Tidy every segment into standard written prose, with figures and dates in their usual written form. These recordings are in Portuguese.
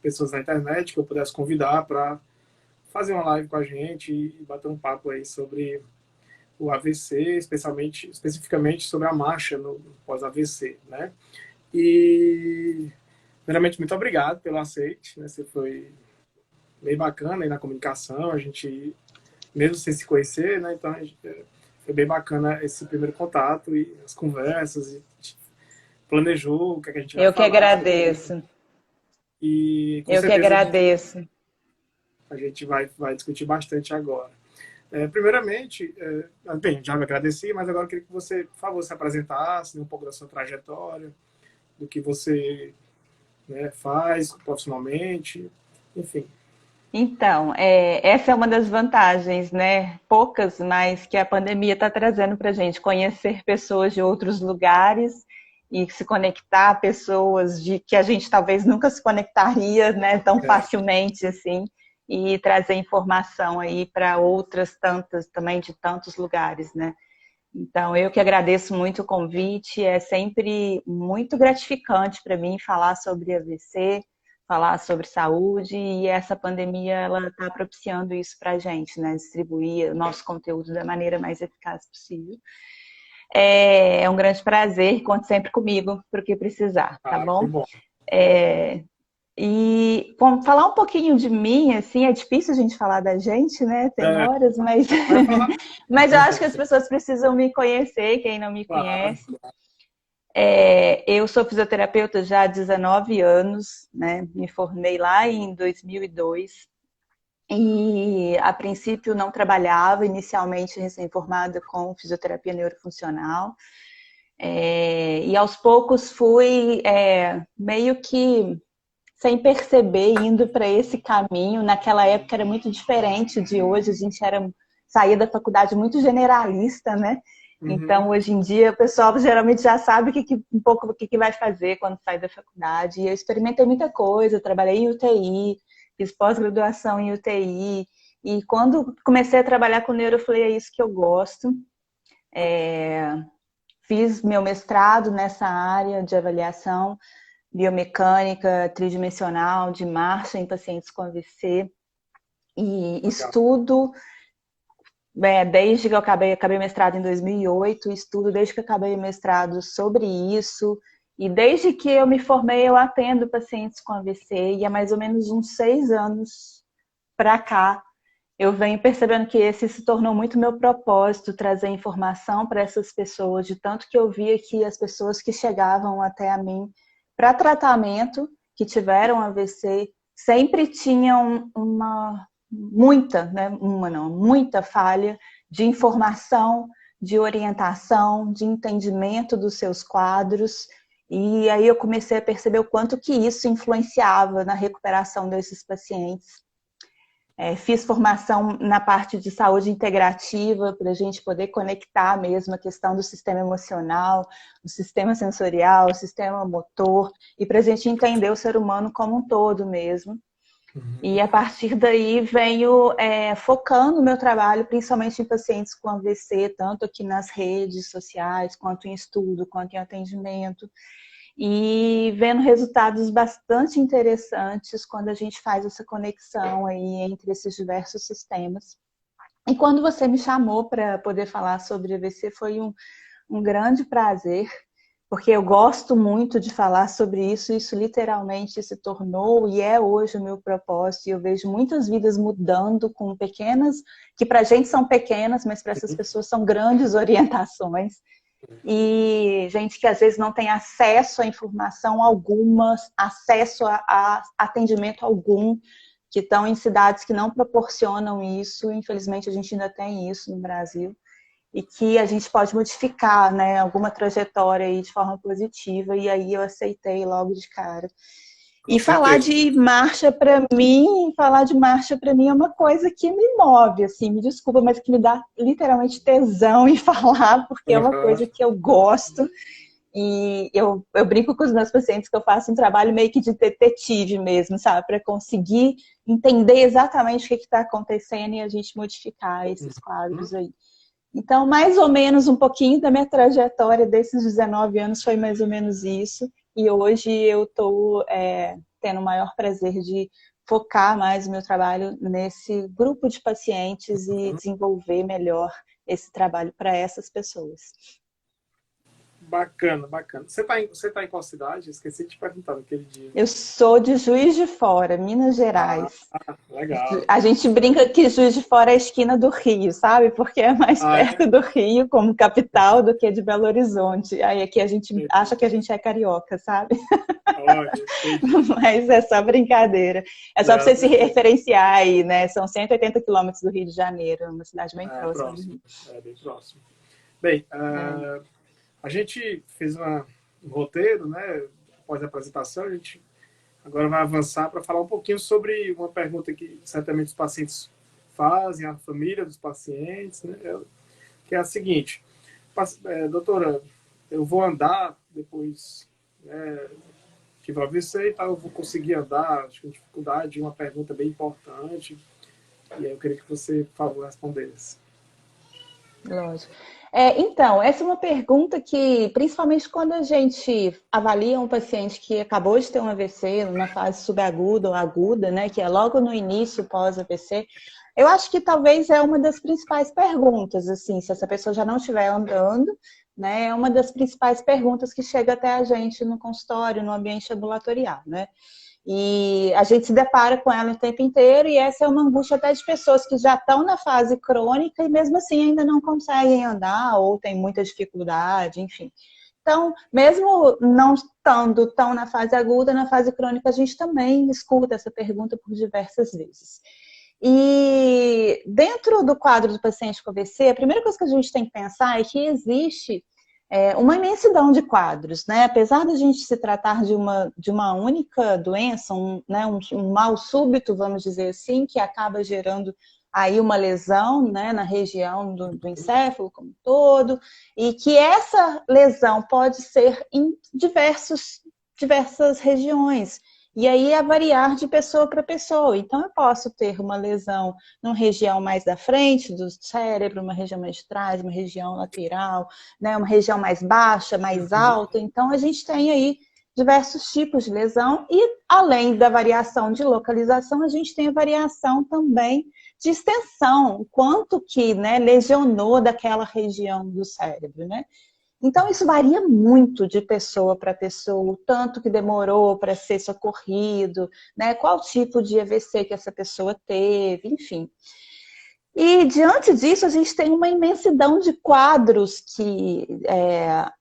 pessoas na internet que eu pudesse convidar para fazer uma live com a gente e bater um papo aí sobre o AVC, especificamente sobre a marcha no pós-AVC, né? E, primeiramente, muito obrigado pelo aceite, né? Você foi bem bacana aí na comunicação, a gente, mesmo sem se conhecer, né? Então, foi bem bacana esse primeiro contato e as conversas, e a gente planejou o que, é que a gente vai Eu que falar. agradeço. E, com Eu que certeza, agradeço. a gente vai discutir bastante agora. Primeiramente, bem, já me agradeci, mas agora eu queria que você, por favor, se apresentasse, né, um pouco da sua trajetória, do que você, né, faz profissionalmente, enfim. Então, essa é uma das vantagens, né? Poucas, mas que a pandemia está trazendo para a gente, conhecer pessoas de outros lugares e se conectar a pessoas de que a gente talvez nunca se conectaria, né, tão É, facilmente assim, e trazer informação aí para outras tantas também de tantos lugares, né? Então, eu que agradeço muito o convite, é sempre muito gratificante para mim falar sobre AVC, falar sobre saúde, e essa pandemia ela está propiciando isso para a gente, né? Distribuir o nosso conteúdo da maneira mais eficaz possível. É um grande prazer, conte sempre comigo para o que precisar, tá que bom? bom. E bom, falar um pouquinho de mim, assim, é difícil a gente falar da gente, né? Tem É, horas, mas, vai falar. mas eu acho que as pessoas precisam me conhecer, quem não me Claro, conhece. Eu sou fisioterapeuta já há 19 anos, né? Me formei lá em 2002 e, a princípio, não trabalhava, inicialmente recém-formada com fisioterapia neurofuncional. E aos poucos fui meio que sem perceber, indo para esse caminho. Naquela época era muito diferente de hoje, a gente saía da faculdade muito generalista, né? uhum, Então, hoje em dia, o pessoal geralmente já sabe um pouco o que vai fazer quando sai da faculdade. E eu experimentei muita coisa, trabalhei em UTI, fiz pós-graduação em UTI. E quando comecei a trabalhar com neuro, eu falei, é isso que eu gosto. Fiz meu mestrado nessa área de avaliação biomecânica tridimensional de marcha em pacientes com AVC e legal. estudo desde que eu acabei o mestrado em 2008, estudo desde que eu acabei o mestrado sobre isso, e desde que eu me formei eu atendo pacientes com AVC, e há mais ou menos uns 6 anos para cá eu venho percebendo que esse se tornou muito meu propósito, trazer informação para essas pessoas, de tanto que eu via que as pessoas que chegavam até a mim para tratamento, que tiveram AVC, sempre tinham muita falha de informação, de orientação, de entendimento dos seus quadros. E aí eu comecei a perceber o quanto que isso influenciava na recuperação desses pacientes. Fiz formação na parte de saúde integrativa para a gente poder conectar mesmo a questão do sistema emocional, o sistema sensorial, o sistema motor, e para a gente entender o ser humano como um todo mesmo. E Uhum, a partir daí venho focando o meu trabalho principalmente em pacientes com AVC, tanto aqui nas redes sociais, quanto em estudo, quanto em atendimento, e vendo resultados bastante interessantes quando a gente faz essa conexão aí entre esses diversos sistemas. E quando você me chamou para poder falar sobre AVC, foi um grande prazer, porque eu gosto muito de falar sobre isso, isso literalmente se tornou e é hoje o meu propósito, e eu vejo muitas vidas mudando com pequenas, que para a gente são pequenas, mas para essas sim, pessoas são grandes orientações. E gente que às vezes não tem acesso a informação alguma, acesso a atendimento algum, que estão em cidades que não proporcionam isso, infelizmente a gente ainda tem isso no Brasil, e que a gente pode modificar, né, alguma trajetória aí de forma positiva, e aí eu aceitei logo de cara. com E certeza. falar de marcha para mim é uma coisa que me move, assim, me desculpa, mas que me dá literalmente tesão em falar, porque é uma Uhum, coisa que eu gosto. E eu brinco com os meus pacientes que eu faço um trabalho meio que de detetive mesmo, sabe? Para conseguir entender exatamente o que está acontecendo e a gente modificar esses uhum, quadros aí. Então, mais ou menos um pouquinho da minha trajetória desses 19 anos foi mais ou menos isso. E hoje eu estou tendo o maior prazer de focar mais o meu trabalho nesse grupo de pacientes e desenvolver melhor esse trabalho para essas pessoas. Bacana, bacana. Você tá em qual cidade? Esqueci de te perguntar naquele dia. Eu sou de Juiz de Fora, Minas Gerais. Legal. A gente brinca que Juiz de Fora é a esquina do Rio, sabe? Porque é mais É? perto do Rio como capital do que de Belo Horizonte. Aí aqui a gente acha que a gente é carioca, sabe? Olha, entendi. Mas é só brincadeira. É só para Não, você se perfeito. referenciar aí, né? São 180 quilômetros do Rio de Janeiro, uma cidade bem É próxima do próximo. Rio. É bem próximo. Bem, É. a gente fez um roteiro, né? Após a apresentação, a gente agora vai avançar para falar um pouquinho sobre uma pergunta que certamente os pacientes fazem, a família dos pacientes, né? Que é a seguinte: doutora, eu vou andar depois, né, tive AVC e tal, eu vou conseguir andar, acho que a dificuldade, uma pergunta bem importante, e aí eu queria que você, por favor, respondesse. Lógico. Então, essa é uma pergunta que, principalmente quando a gente avalia um paciente que acabou de ter um AVC, numa fase subaguda ou aguda, né, que é logo no início pós-AVC, eu acho que talvez é uma das principais perguntas, assim, se essa pessoa já não estiver andando, né, é uma das principais perguntas que chega até a gente no consultório, no ambiente ambulatorial, né? E a gente se depara com ela o tempo inteiro, e essa é uma angústia até de pessoas que já estão na fase crônica e mesmo assim ainda não conseguem andar ou têm muita dificuldade, enfim. Então, mesmo não estando tão na fase aguda, na fase crônica, a gente também escuta essa pergunta por diversas vezes. E dentro do quadro do paciente com AVC, a primeira coisa que a gente tem que pensar é que existe uma imensidão de quadros, né? Apesar de a gente se tratar de uma única doença, né, um mal súbito, vamos dizer assim, que acaba gerando aí uma lesão, né, na região do encéfalo como um todo, e que essa lesão pode ser em diversas regiões. E aí é variar de pessoa para pessoa. Então, eu posso ter uma lesão numa região mais da frente do cérebro, uma região mais de trás, uma região lateral, né, uma região mais baixa, mais alta. Então, a gente tem aí diversos tipos de lesão e, além da variação de localização, a gente tem a variação também de extensão, o quanto que, né, lesionou daquela região do cérebro, né? Então, isso varia muito de pessoa para pessoa, o tanto que demorou para ser socorrido, né? Qual tipo de AVC que essa pessoa teve, enfim. E, diante disso, a gente tem uma imensidão de quadros que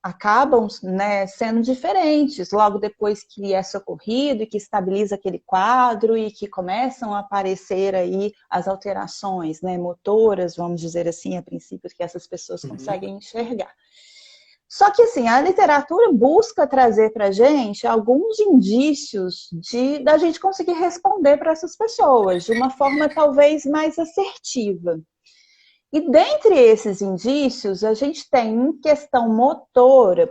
acabam, né, sendo diferentes logo depois que é socorrido e que estabiliza aquele quadro e que começam a aparecer aí as alterações, né, motoras, vamos dizer assim, a princípio, que essas pessoas conseguem enxergar. Só que, assim, a literatura busca trazer para a gente alguns indícios da gente conseguir responder para essas pessoas de uma forma talvez mais assertiva. E dentre esses indícios, a gente tem em questão motora,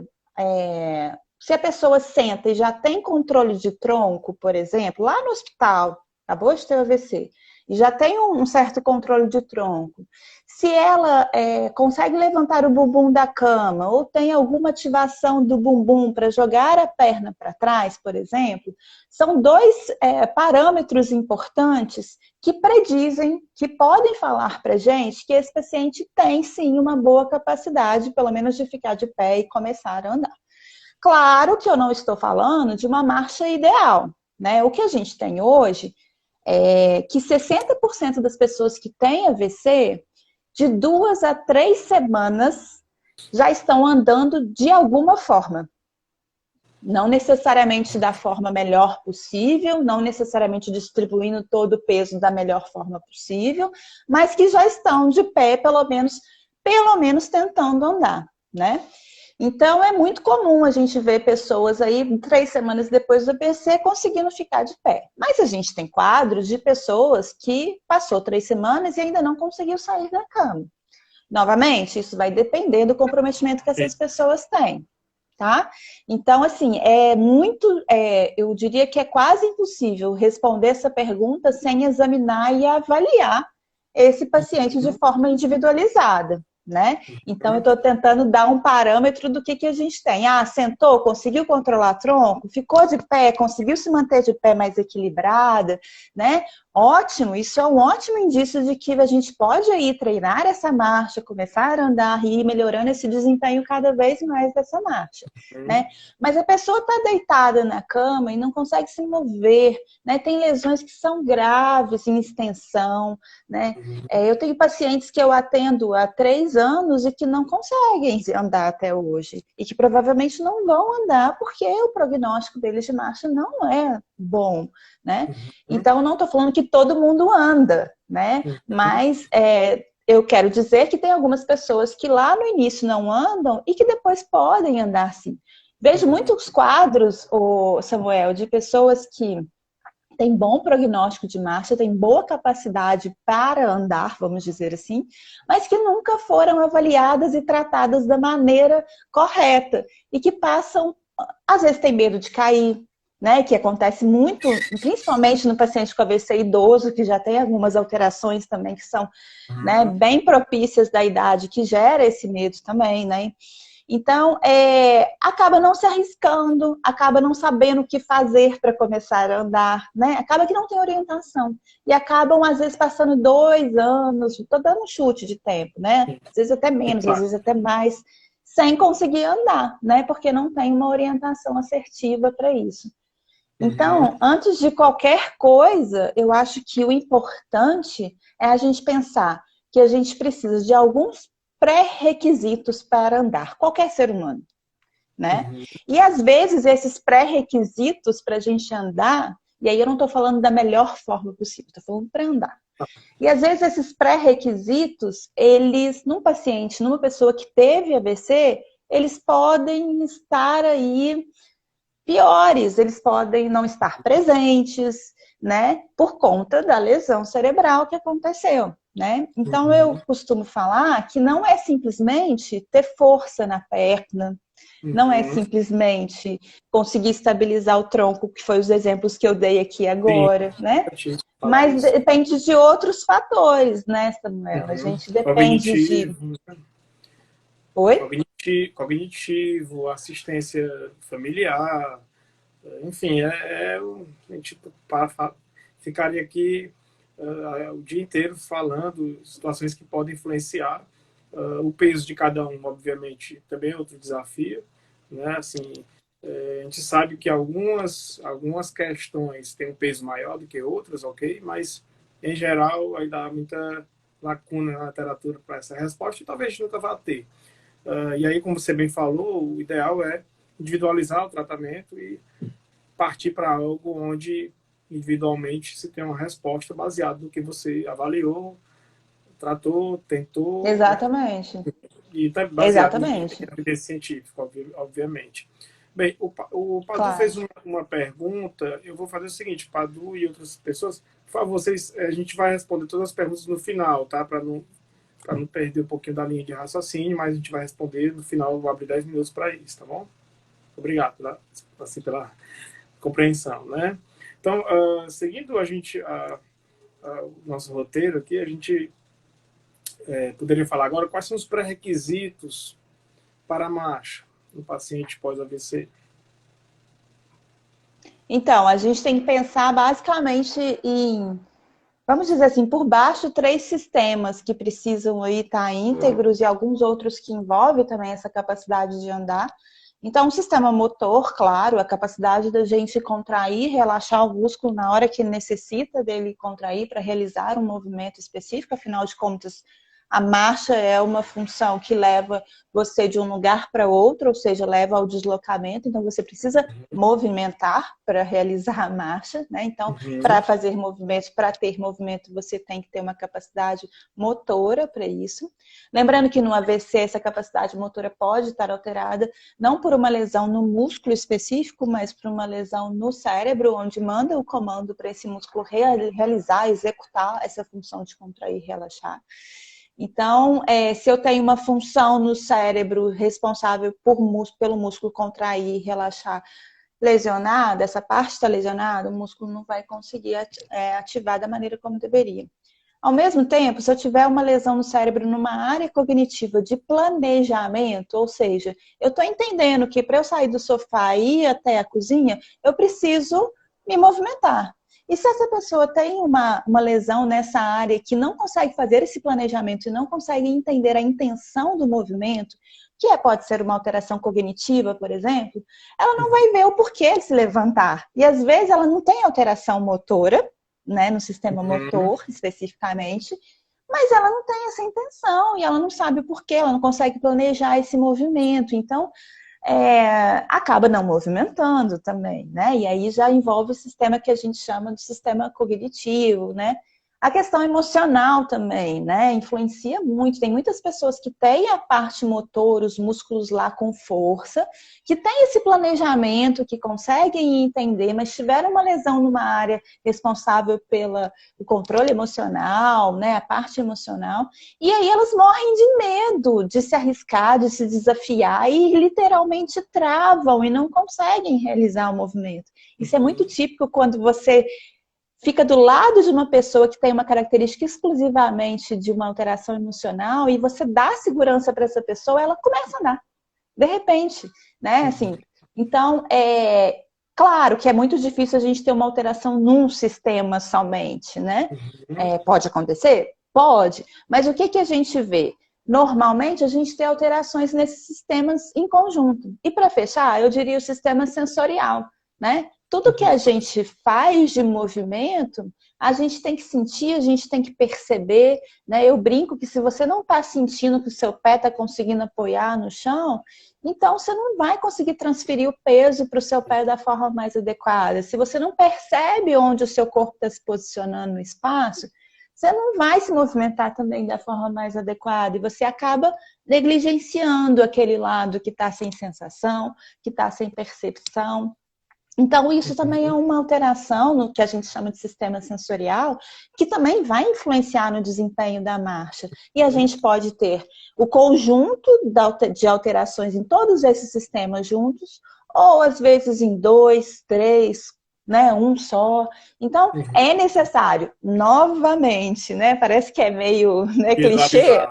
se a pessoa senta e já tem controle de tronco, por exemplo, lá no hospital, acabou de ter AVC, e já tem um certo controle de tronco, se ela consegue levantar o bumbum da cama ou tem alguma ativação do bumbum para jogar a perna para trás, por exemplo, são dois parâmetros importantes que predizem, que podem falar para a gente que esse paciente tem sim uma boa capacidade, pelo menos de ficar de pé e começar a andar. Claro que eu não estou falando de uma marcha ideal, né? O que a gente tem hoje é que 60% das pessoas que têm AVC, de 2 a 3 semanas, já estão andando de alguma forma. Não necessariamente da forma melhor possível, não necessariamente distribuindo todo o peso da melhor forma possível, mas que já estão de pé, pelo menos tentando andar, né? Então, é muito comum a gente ver pessoas aí 3 semanas depois do AVC conseguindo ficar de pé. Mas a gente tem quadros de pessoas que passou 3 semanas e ainda não conseguiu sair da cama. Novamente, isso vai depender do comprometimento que essas pessoas têm, tá? Então, assim, eu diria que é quase impossível responder essa pergunta sem examinar e avaliar esse paciente de forma individualizada, né? Então, eu estou tentando dar um parâmetro do que a gente tem. Ah, sentou, conseguiu controlar tronco, ficou de pé, conseguiu se manter de pé mais equilibrada, né? Ótimo, isso é um ótimo indício de que a gente pode aí treinar essa marcha, começar a andar e ir melhorando esse desempenho cada vez mais dessa marcha, né? Mas a pessoa está deitada na cama e não consegue se mover, né? Tem lesões que são graves em extensão, né? Eu tenho pacientes que eu atendo há 3 anos e que não conseguem andar até hoje e que provavelmente não vão andar porque o prognóstico deles de marcha não é bom, né? Então, eu não estou falando que todo mundo anda, né? Mas eu quero dizer que tem algumas pessoas que lá no início não andam e que depois podem andar sim. Vejo muitos quadros, Samuel, de pessoas que têm bom prognóstico de marcha, têm boa capacidade para andar, vamos dizer assim, mas que nunca foram avaliadas e tratadas da maneira correta e que passam, às vezes têm medo de cair, né, que acontece muito, principalmente no paciente com AVC idoso, que já tem algumas alterações também que são, né, bem propícias da idade, que gera esse medo também, né? Então, acaba não se arriscando, acaba não sabendo o que fazer para começar a andar, né? Acaba que não tem orientação. E acabam, às vezes, passando 2 anos, estou dando um chute de tempo, né? Às vezes até menos, às vezes até mais, sem conseguir andar, né? Porque não tem uma orientação assertiva para isso. Então, antes de qualquer coisa, eu acho que o importante é a gente pensar que a gente precisa de alguns pré-requisitos para andar, qualquer ser humano, né? E às vezes esses pré-requisitos para a gente andar, e aí eu não estou falando da melhor forma possível, estou falando para andar. E às vezes esses pré-requisitos, eles, num paciente, numa pessoa que teve AVC, eles podem estar aí piores, eles podem não estar presentes, né, por conta da lesão cerebral que aconteceu, né? Então eu costumo falar que não é simplesmente ter força na perna, não é simplesmente conseguir estabilizar o tronco, que foi os exemplos que eu dei aqui agora, né? Mas depende de outros fatores, né, Samuel? A gente depende de... Oi? Cognitivo, assistência familiar, enfim, a gente ficaria aqui o dia inteiro falando situações que podem influenciar. O peso de cada um, obviamente, também é outro desafio, né? Assim, a gente sabe que algumas questões têm um peso maior do que outras, ok? Mas, em geral, ainda há muita lacuna na literatura para essa resposta e talvez a gente nunca vá ter. E aí, como você bem falou, o ideal é individualizar o tratamento e partir para algo onde individualmente se tem uma resposta baseada no que você avaliou, tratou, tentou. Exatamente. Né? E tá baseado em evidência científica, obviamente. Bem, o Padu fez uma pergunta. Eu vou fazer o seguinte, Padu e outras pessoas, por favor, a gente vai responder todas as perguntas no final, tá? Para não perder um pouquinho da linha de raciocínio, mas a gente vai responder no final. Eu vou abrir 10 minutos para isso, tá bom? Obrigado pela compreensão, né? Então, seguindo o nosso roteiro aqui, a gente poderia falar agora quais são os pré-requisitos para a marcha no paciente pós-AVC. Então, a gente tem que pensar basicamente em, vamos dizer assim, por baixo, 3 sistemas que precisam aí estar íntegros e alguns outros que envolvem também essa capacidade de andar. Então, o sistema motor, claro, a capacidade da gente contrair, relaxar o músculo na hora que necessita dele contrair para realizar um movimento específico, afinal de contas, a marcha é uma função que leva você de um lugar para outro, ou seja, leva ao deslocamento, então você precisa movimentar para realizar a marcha, né? Então, para fazer movimento, para ter movimento, você tem que ter uma capacidade motora para isso. Lembrando que no AVC essa capacidade motora pode estar alterada, não por uma lesão no músculo específico, mas por uma lesão no cérebro, onde manda o comando para esse músculo realizar, executar essa função de contrair e relaxar. Então, se eu tenho uma função no cérebro responsável pelo músculo contrair e relaxar lesionada, essa parte está lesionada, o músculo não vai conseguir ativar da maneira como deveria. Ao mesmo tempo, se eu tiver uma lesão no cérebro numa área cognitiva de planejamento, ou seja, eu estou entendendo que para eu sair do sofá e ir até a cozinha, eu preciso me movimentar. E se essa pessoa tem uma lesão nessa área que não consegue fazer esse planejamento e não consegue entender a intenção do movimento, pode ser uma alteração cognitiva, por exemplo, ela não vai ver o porquê de se levantar. E às vezes ela não tem alteração motora, né, no sistema motor especificamente, mas ela não tem essa intenção e ela não sabe o porquê, ela não consegue planejar esse movimento. Então, acaba não movimentando também, né? E aí já envolve o sistema que a gente chama de sistema cognitivo, né? A questão emocional também, né? Influencia muito. Tem muitas pessoas que têm a parte motor, os músculos lá com força, que têm esse planejamento, que conseguem entender, mas tiveram uma lesão numa área responsável pelo controle emocional, né? A parte emocional. E aí elas morrem de medo de se arriscar, de se desafiar e literalmente travam e não conseguem realizar o movimento. Isso é muito típico quando você fica do lado de uma pessoa que tem uma característica exclusivamente de uma alteração emocional e você dá segurança para essa pessoa, ela começa a andar, de repente, né? Assim, então, claro que é muito difícil a gente ter uma alteração num sistema somente, né? Pode acontecer? Pode. Mas o que a gente vê? Normalmente, a gente tem alterações nesses sistemas em conjunto. E para fechar, eu diria o sistema sensorial, né? Tudo que a gente faz de movimento, a gente tem que sentir, a gente tem que perceber, né? Eu brinco que se você não está sentindo que o seu pé está conseguindo apoiar no chão, então você não vai conseguir transferir o peso para o seu pé da forma mais adequada. Se você não percebe onde o seu corpo está se posicionando no espaço, você não vai se movimentar também da forma mais adequada e você acaba negligenciando aquele lado que está sem sensação, que está sem percepção. Então, isso também é uma alteração no que a gente chama de sistema sensorial, que também vai influenciar no desempenho da marcha. E a gente pode ter o conjunto de alterações em todos esses sistemas juntos, ou às vezes em dois, três, né, um só. Então, é necessário, novamente, né, parece que é meio, né, clichê,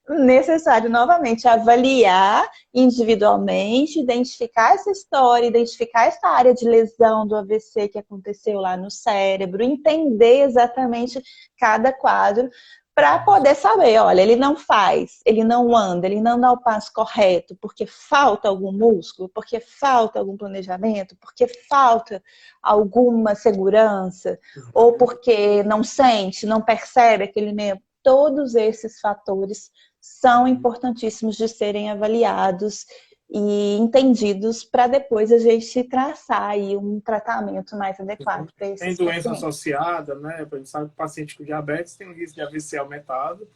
necessário novamente avaliar individualmente, identificar essa história, identificar essa área de lesão do AVC que aconteceu lá no cérebro, entender exatamente cada quadro, para poder saber, olha, ele não faz, ele não anda, ele não dá o passo correto, porque falta algum músculo, porque falta algum planejamento, porque falta alguma segurança, ou porque não sente, não percebe aquele meio. Todos esses fatores são importantíssimos de serem avaliados e entendidos para depois a gente traçar aí um tratamento mais adequado para esses Tem doença pacientes. associada, né? A gente sabe que o paciente com diabetes tem um risco de AVC aumentado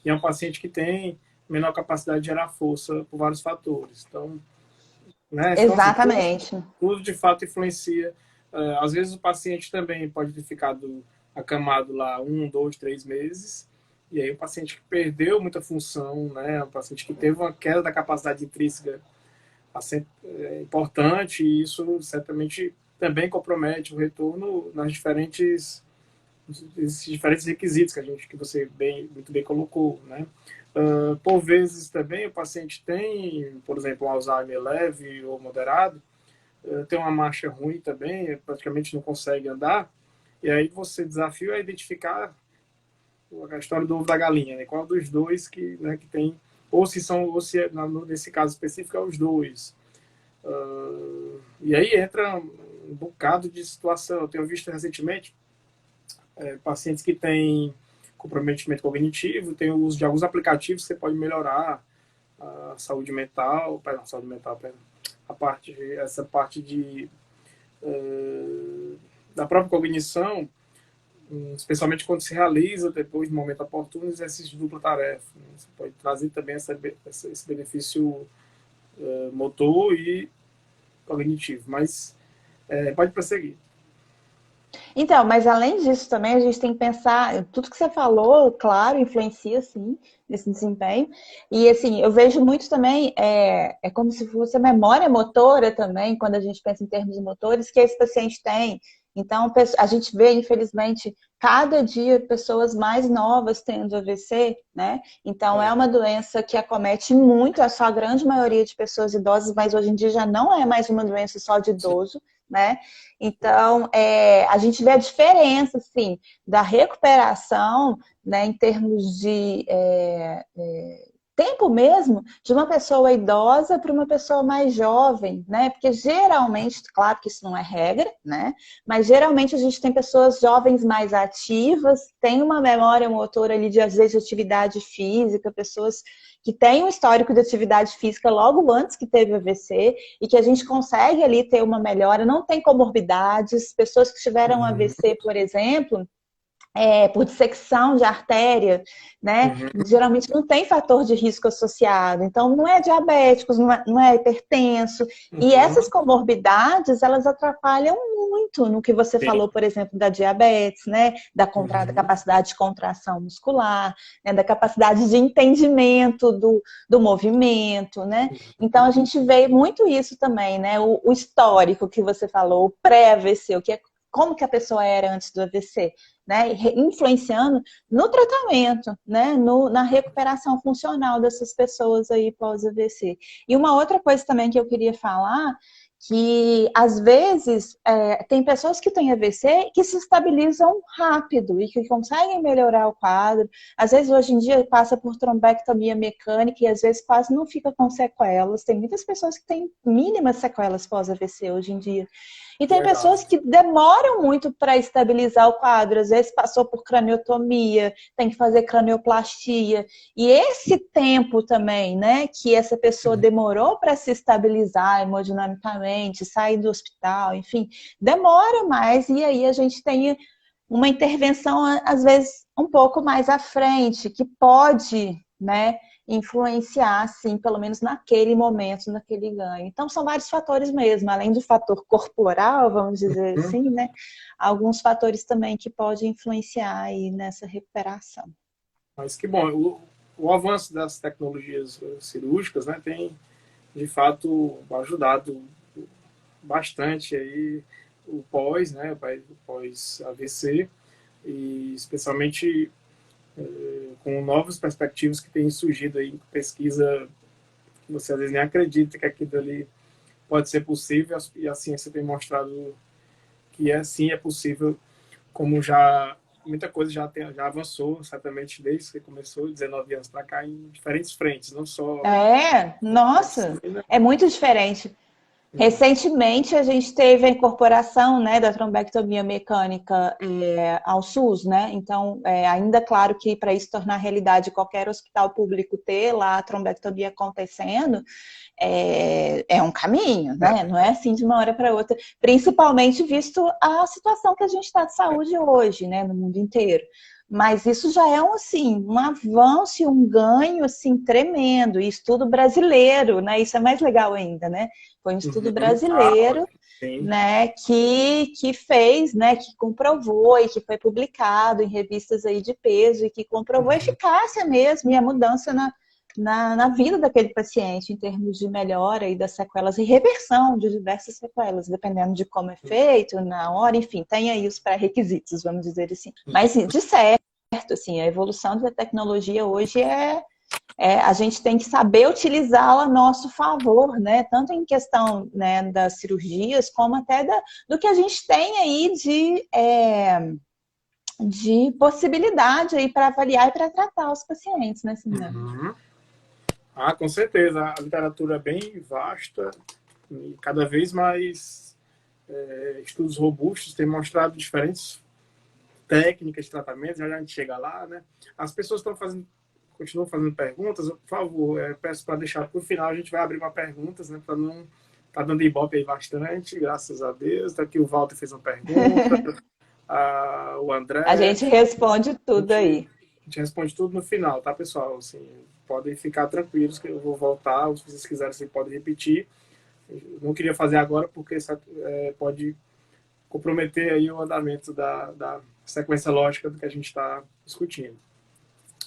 e é um paciente que tem menor capacidade de gerar força por vários fatores. Então, né? Exatamente. Então, assim, tudo de fato influencia. Às vezes o paciente também pode ter ficado acamado lá 1, 2, 3 meses. E aí o paciente que perdeu muita função, né? O paciente que teve uma queda da capacidade intrínseca importante, e isso certamente também compromete o retorno nas diferentes requisitos que você muito bem colocou, né? Por vezes também o paciente tem, por exemplo, um Alzheimer leve ou moderado, tem uma marcha ruim também, praticamente não consegue andar, e aí você desafia a identificar a história do ovo da galinha, né? Qual dos dois né, que tem, ou se nesse caso específico é os dois. E aí entra um bocado de situação. Eu tenho visto recentemente pacientes que têm comprometimento cognitivo, tem o uso de alguns aplicativos que você pode melhorar a saúde mental, essa parte da própria cognição, especialmente quando se realiza depois, no momento oportuno, exercício de dupla tarefa. Né? Você pode trazer também esse benefício motor e cognitivo, mas pode prosseguir. Então, mas além disso também a gente tem que pensar, tudo que você falou, claro, influencia sim nesse desempenho. E assim, eu vejo muito também, é como se fosse a memória motora também, quando a gente pensa em termos motores, que esse paciente tem Então, a gente vê, infelizmente, cada dia pessoas mais novas tendo AVC, né? Então, é uma doença que acomete muito a sua grande maioria de pessoas idosas, mas hoje em dia já não é mais uma doença só de idoso, né? Então, a gente vê a diferença, assim, da recuperação, né, em termos de tempo mesmo, de uma pessoa idosa para uma pessoa mais jovem, né? Porque geralmente, claro que isso não é regra, né? Mas geralmente a gente tem pessoas jovens mais ativas, tem uma memória motora ali de, às vezes, de atividade física, pessoas que têm um histórico de atividade física logo antes que teve AVC e que a gente consegue ali ter uma melhora, não tem comorbidades, pessoas que tiveram AVC, por exemplo, por dissecção de artéria, né? Geralmente não tem fator de risco associado, então não é diabético, não é hipertenso, e essas comorbidades, elas atrapalham muito no que você falou, por exemplo, da diabetes, né? Da capacidade de contração muscular, né? Da capacidade de entendimento do movimento, né? Então a gente vê muito isso também, né? O histórico que você falou, o pré-AVC, como que a pessoa era antes do AVC, né? Influenciando no tratamento, né? Na recuperação funcional dessas pessoas aí pós-AVC. E uma outra coisa também que eu queria falar, que às vezes tem pessoas que têm AVC que se estabilizam rápido e que conseguem melhorar o quadro. Às vezes hoje em dia passa por trombectomia mecânica e às vezes quase não fica com sequelas. Tem muitas pessoas que têm mínimas sequelas pós-AVC hoje em dia. E tem pessoas que demoram muito para estabilizar o quadro, às vezes passou por craniotomia, tem que fazer cranioplastia. E esse tempo também, né, que essa pessoa demorou para se estabilizar hemodinamicamente, sair do hospital, enfim, demora mais. E aí a gente tem uma intervenção, às vezes, um pouco mais à frente, que pode, né, influenciar, assim, pelo menos naquele momento, naquele ganho. Então, são vários fatores mesmo, além do fator corporal, vamos dizer assim, né? Alguns fatores também que podem influenciar aí nessa recuperação. Mas que bom, o avanço das tecnologias cirúrgicas, né, tem, de fato, ajudado bastante aí o pós, né, o pós-AVC, e especialmente com novas perspectivas que têm surgido aí em pesquisa que você às vezes nem acredita que aquilo ali pode ser possível, e a ciência tem mostrado que sim, é possível, como já muita coisa já avançou, certamente desde que começou, 19 anos para cá, em diferentes frentes, não só... Nossa, é muito diferente. Recentemente, a gente teve a incorporação, né, da trombectomia mecânica ao SUS, né? Então, ainda claro que para isso tornar realidade qualquer hospital público ter lá a trombectomia acontecendo, é um caminho, né? Não é assim de uma hora para outra, principalmente visto a situação que a gente está de saúde hoje, né, no mundo inteiro. Mas isso já é um avanço e um ganho assim, tremendo. E estudo brasileiro, né? Isso é mais legal ainda, né? Foi um estudo brasileiro, né, que fez, né, que comprovou e que foi publicado em revistas aí de peso e que comprovou a eficácia mesmo e a mudança na vida daquele paciente em termos de melhora e das sequelas e reversão de diversas sequelas, dependendo de como é feito, na hora, enfim, tem aí os pré-requisitos, vamos dizer assim. Mas, de certo, assim, a evolução da tecnologia hoje a gente tem que saber utilizá-la a nosso favor, né? Tanto em questão, né, das cirurgias, como até do que a gente tem aí de possibilidade aí para avaliar e para tratar os pacientes, né, Simone? Com certeza. A literatura é bem vasta e cada vez mais estudos robustos têm mostrado diferentes técnicas de tratamento, já a gente chega lá, né? As pessoas continuam fazendo perguntas, por favor, peço para deixar para o final, a gente vai abrir uma perguntas, né, para não tá dando ibope aí bastante, graças a Deus. Tá aqui o Walter fez uma pergunta, o André. A gente responde tudo aí. A gente responde tudo no final, tá, pessoal? Assim, podem ficar tranquilos que eu vou voltar, se vocês quiserem, vocês podem repetir. Eu não queria fazer agora porque pode comprometer aí o andamento da sequência lógica do que a gente está discutindo.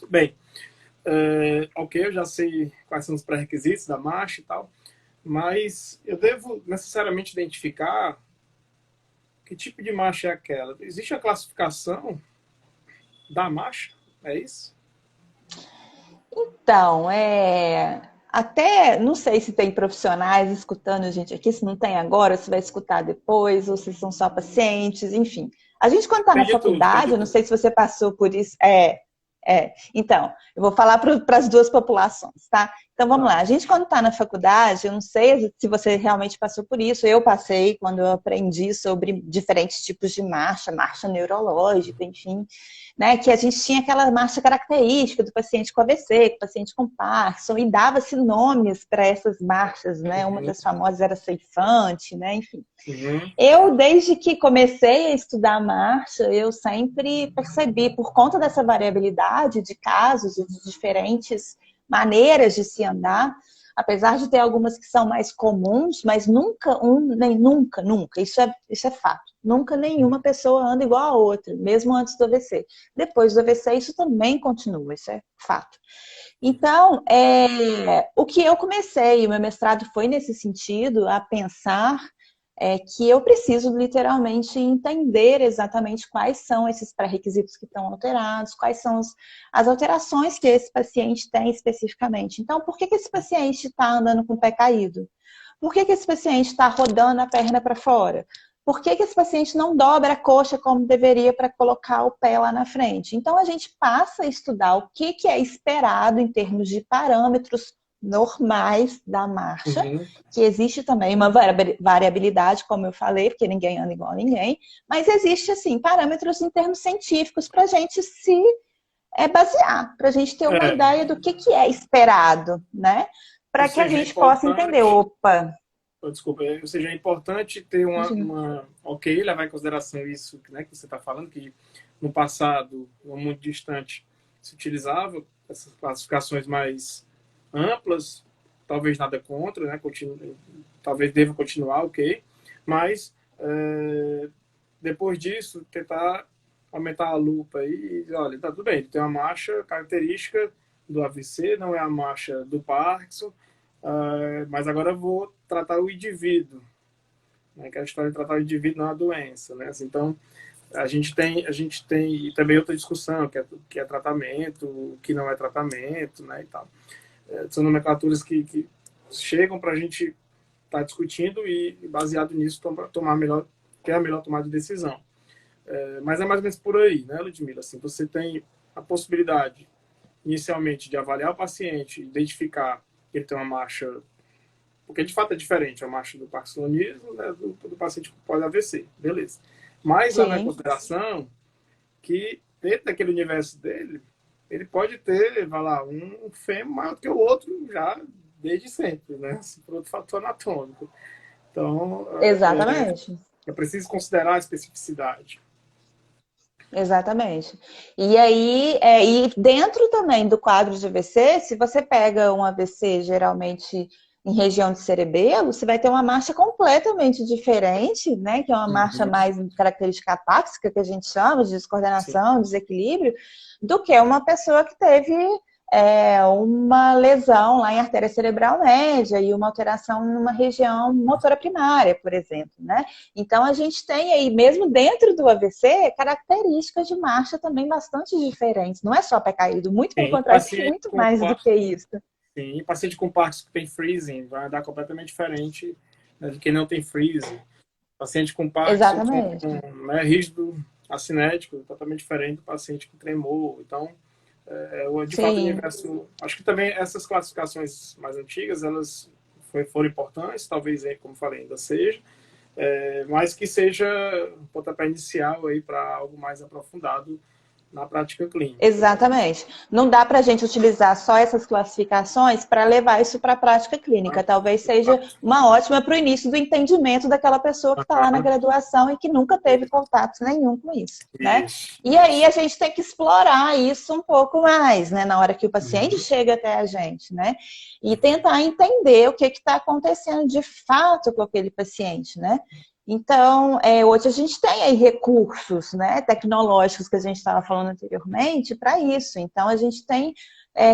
Bem, ok, eu já sei quais são os pré-requisitos da marcha e tal, mas eu devo necessariamente identificar Que tipo de marcha é aquela? Existe a classificação da marcha? É isso? Então, até não sei se tem profissionais escutando a gente aqui, se não tem agora, se vai escutar depois, ou se são só pacientes, enfim. A gente, quando está na Tem de tudo, tem faculdade, de eu não tudo. sei se você passou por isso. Então, eu vou falar para as duas populações, tá? Então, vamos Tá. lá. A gente, quando está na faculdade, eu não sei se você realmente passou por isso. Eu passei quando eu aprendi sobre diferentes tipos de marcha, marcha neurológica, enfim, né? Que a gente tinha aquela marcha característica do paciente com AVC, com paciente com Parkinson, e dava-se nomes para essas marchas, né? Uma Uhum, das famosas era ceifante, né? Enfim. uhum, Eu, desde que comecei a estudar marcha, eu sempre percebi, por conta dessa variabilidade de casos e de diferentes maneiras de se andar, apesar de ter algumas que são mais comuns, mas nunca nem nunca, isso é fato. Nunca nenhuma pessoa anda igual a outra, mesmo antes do AVC. Depois do AVC, isso também continua, isso é fato. Então, o que eu comecei, o meu mestrado foi nesse sentido, a pensar que eu preciso literalmente entender exatamente quais são esses pré-requisitos que estão alterados, quais são as alterações que esse paciente tem especificamente. Então, por que esse paciente está andando com o pé caído? Por que esse paciente está rodando a perna para fora? Por que esse paciente não dobra a coxa como deveria para colocar o pé lá na frente? Então, a gente passa a estudar o que é esperado em termos de parâmetros normais da marcha, uhum. que existe também uma variabilidade, como eu falei, porque ninguém anda igual a ninguém, mas existe, assim, parâmetros em termos científicos para a gente se basear, para a gente ter uma É, ideia do que é esperado, né? ou Para que a seja, é gente possa entender, importante, opa, desculpa, ou seja, é importante ter imagina. ok, levar em consideração isso, né, que você está falando, que no passado, não muito distante, se utilizava essas classificações mais amplas, talvez nada contra, né, talvez deva continuar, ok, mas depois disso, tentar aumentar a lupa e olha, tá tudo bem, tem uma marcha característica do AVC, não é a marcha do Parkinson, mas agora eu vou tratar o indivíduo, né, que é a história de tratar o indivíduo não é a doença, né? Assim, então, a gente tem e também outra discussão, que é tratamento, o que não é tratamento, né, e tal. São nomenclaturas que chegam para a gente estar tá discutindo e, baseado nisso, tomar melhor, ter a melhor tomada de decisão. Mas é mais ou menos por aí, né, Ludmila? Assim, você tem a possibilidade, inicialmente, de avaliar o paciente, identificar que ele tem uma marcha, porque de fato é diferente a marcha do parkinsonismo, né, do paciente com pós-AVC, beleza. Mas levar em Sim, consideração que dentro daquele universo dele, ele pode ter, vai lá, um fêmur maior do que o outro já desde sempre, né? Assim, por outro fator anatômico. Então, exatamente. é preciso considerar a especificidade. Exatamente. E aí, e dentro também do quadro de AVC, se você pega um AVC geralmente em região de cerebelo, você vai ter uma marcha completamente diferente, né? Que é uma marcha Uhum. mais característica apáxica, que a gente chama de Sim. descoordenação, desequilíbrio, do que uma pessoa que teve uma lesão lá em artéria cerebral média e uma alteração numa região motora primária, por exemplo, né? Então, a gente tem aí, mesmo dentro do AVC, características de marcha também bastante diferentes. Não é só pé caído, muito pelo Sim, contrário, tem muito mais do que isso. sim, paciente com Parkinson que tem freezing vai dar completamente diferente, né, de quem não tem freezing. Paciente com Parkinson Exatamente. né, rígido, acinético, totalmente diferente do paciente com tremor. Então, de fato, o Sim, universo. Acho que também essas classificações mais antigas, elas foram importantes, talvez, como falei, ainda seja, mas que seja um pontapé inicial aí para algo mais aprofundado na prática clínica, né? exatamente. Não dá para a gente utilizar só essas classificações para levar isso para a prática clínica. Talvez seja uma ótima para o início do entendimento daquela pessoa que está lá na graduação e que nunca teve contato nenhum com isso, né? Isso, E aí isso. a gente tem que explorar isso um pouco mais, né? Na hora que o paciente Uhum. chega até a gente, né? E tentar entender o que está acontecendo de fato com aquele paciente, né? Então, hoje a gente tem aí recursos, né, tecnológicos que a gente estava falando anteriormente para isso. Então, a gente tem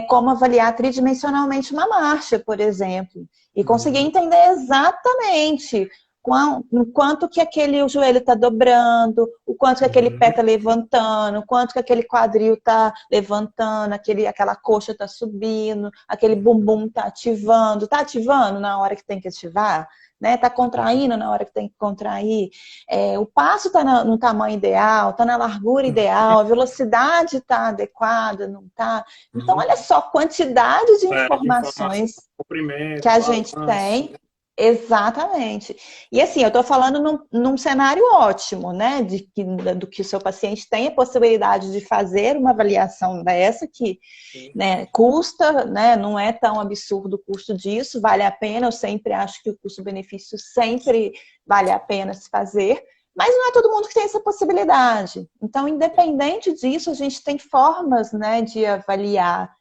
como avaliar tridimensionalmente uma marcha, por exemplo, e conseguir Uhum. entender exatamente o quanto que o joelho está dobrando, o quanto que aquele pé está levantando, o quanto que aquele quadril está levantando, aquela coxa está subindo, aquele bumbum está ativando na hora que tem que ativar, né? Está contraindo na hora que tem que contrair. O passo está no tamanho ideal, está na largura ideal, a velocidade está adequada, não está. Então, olha só a quantidade de informações que a gente tem. Exatamente. E assim, eu estou falando num cenário ótimo, né? Do que o seu paciente tem a possibilidade de fazer uma avaliação dessa, que, né, custa, né? Não é tão absurdo o custo disso, vale a pena. Eu sempre acho que o custo-benefício sempre vale a pena se fazer, mas não é todo mundo que tem essa possibilidade. Então, independente disso, a gente tem formas, né, de avaliar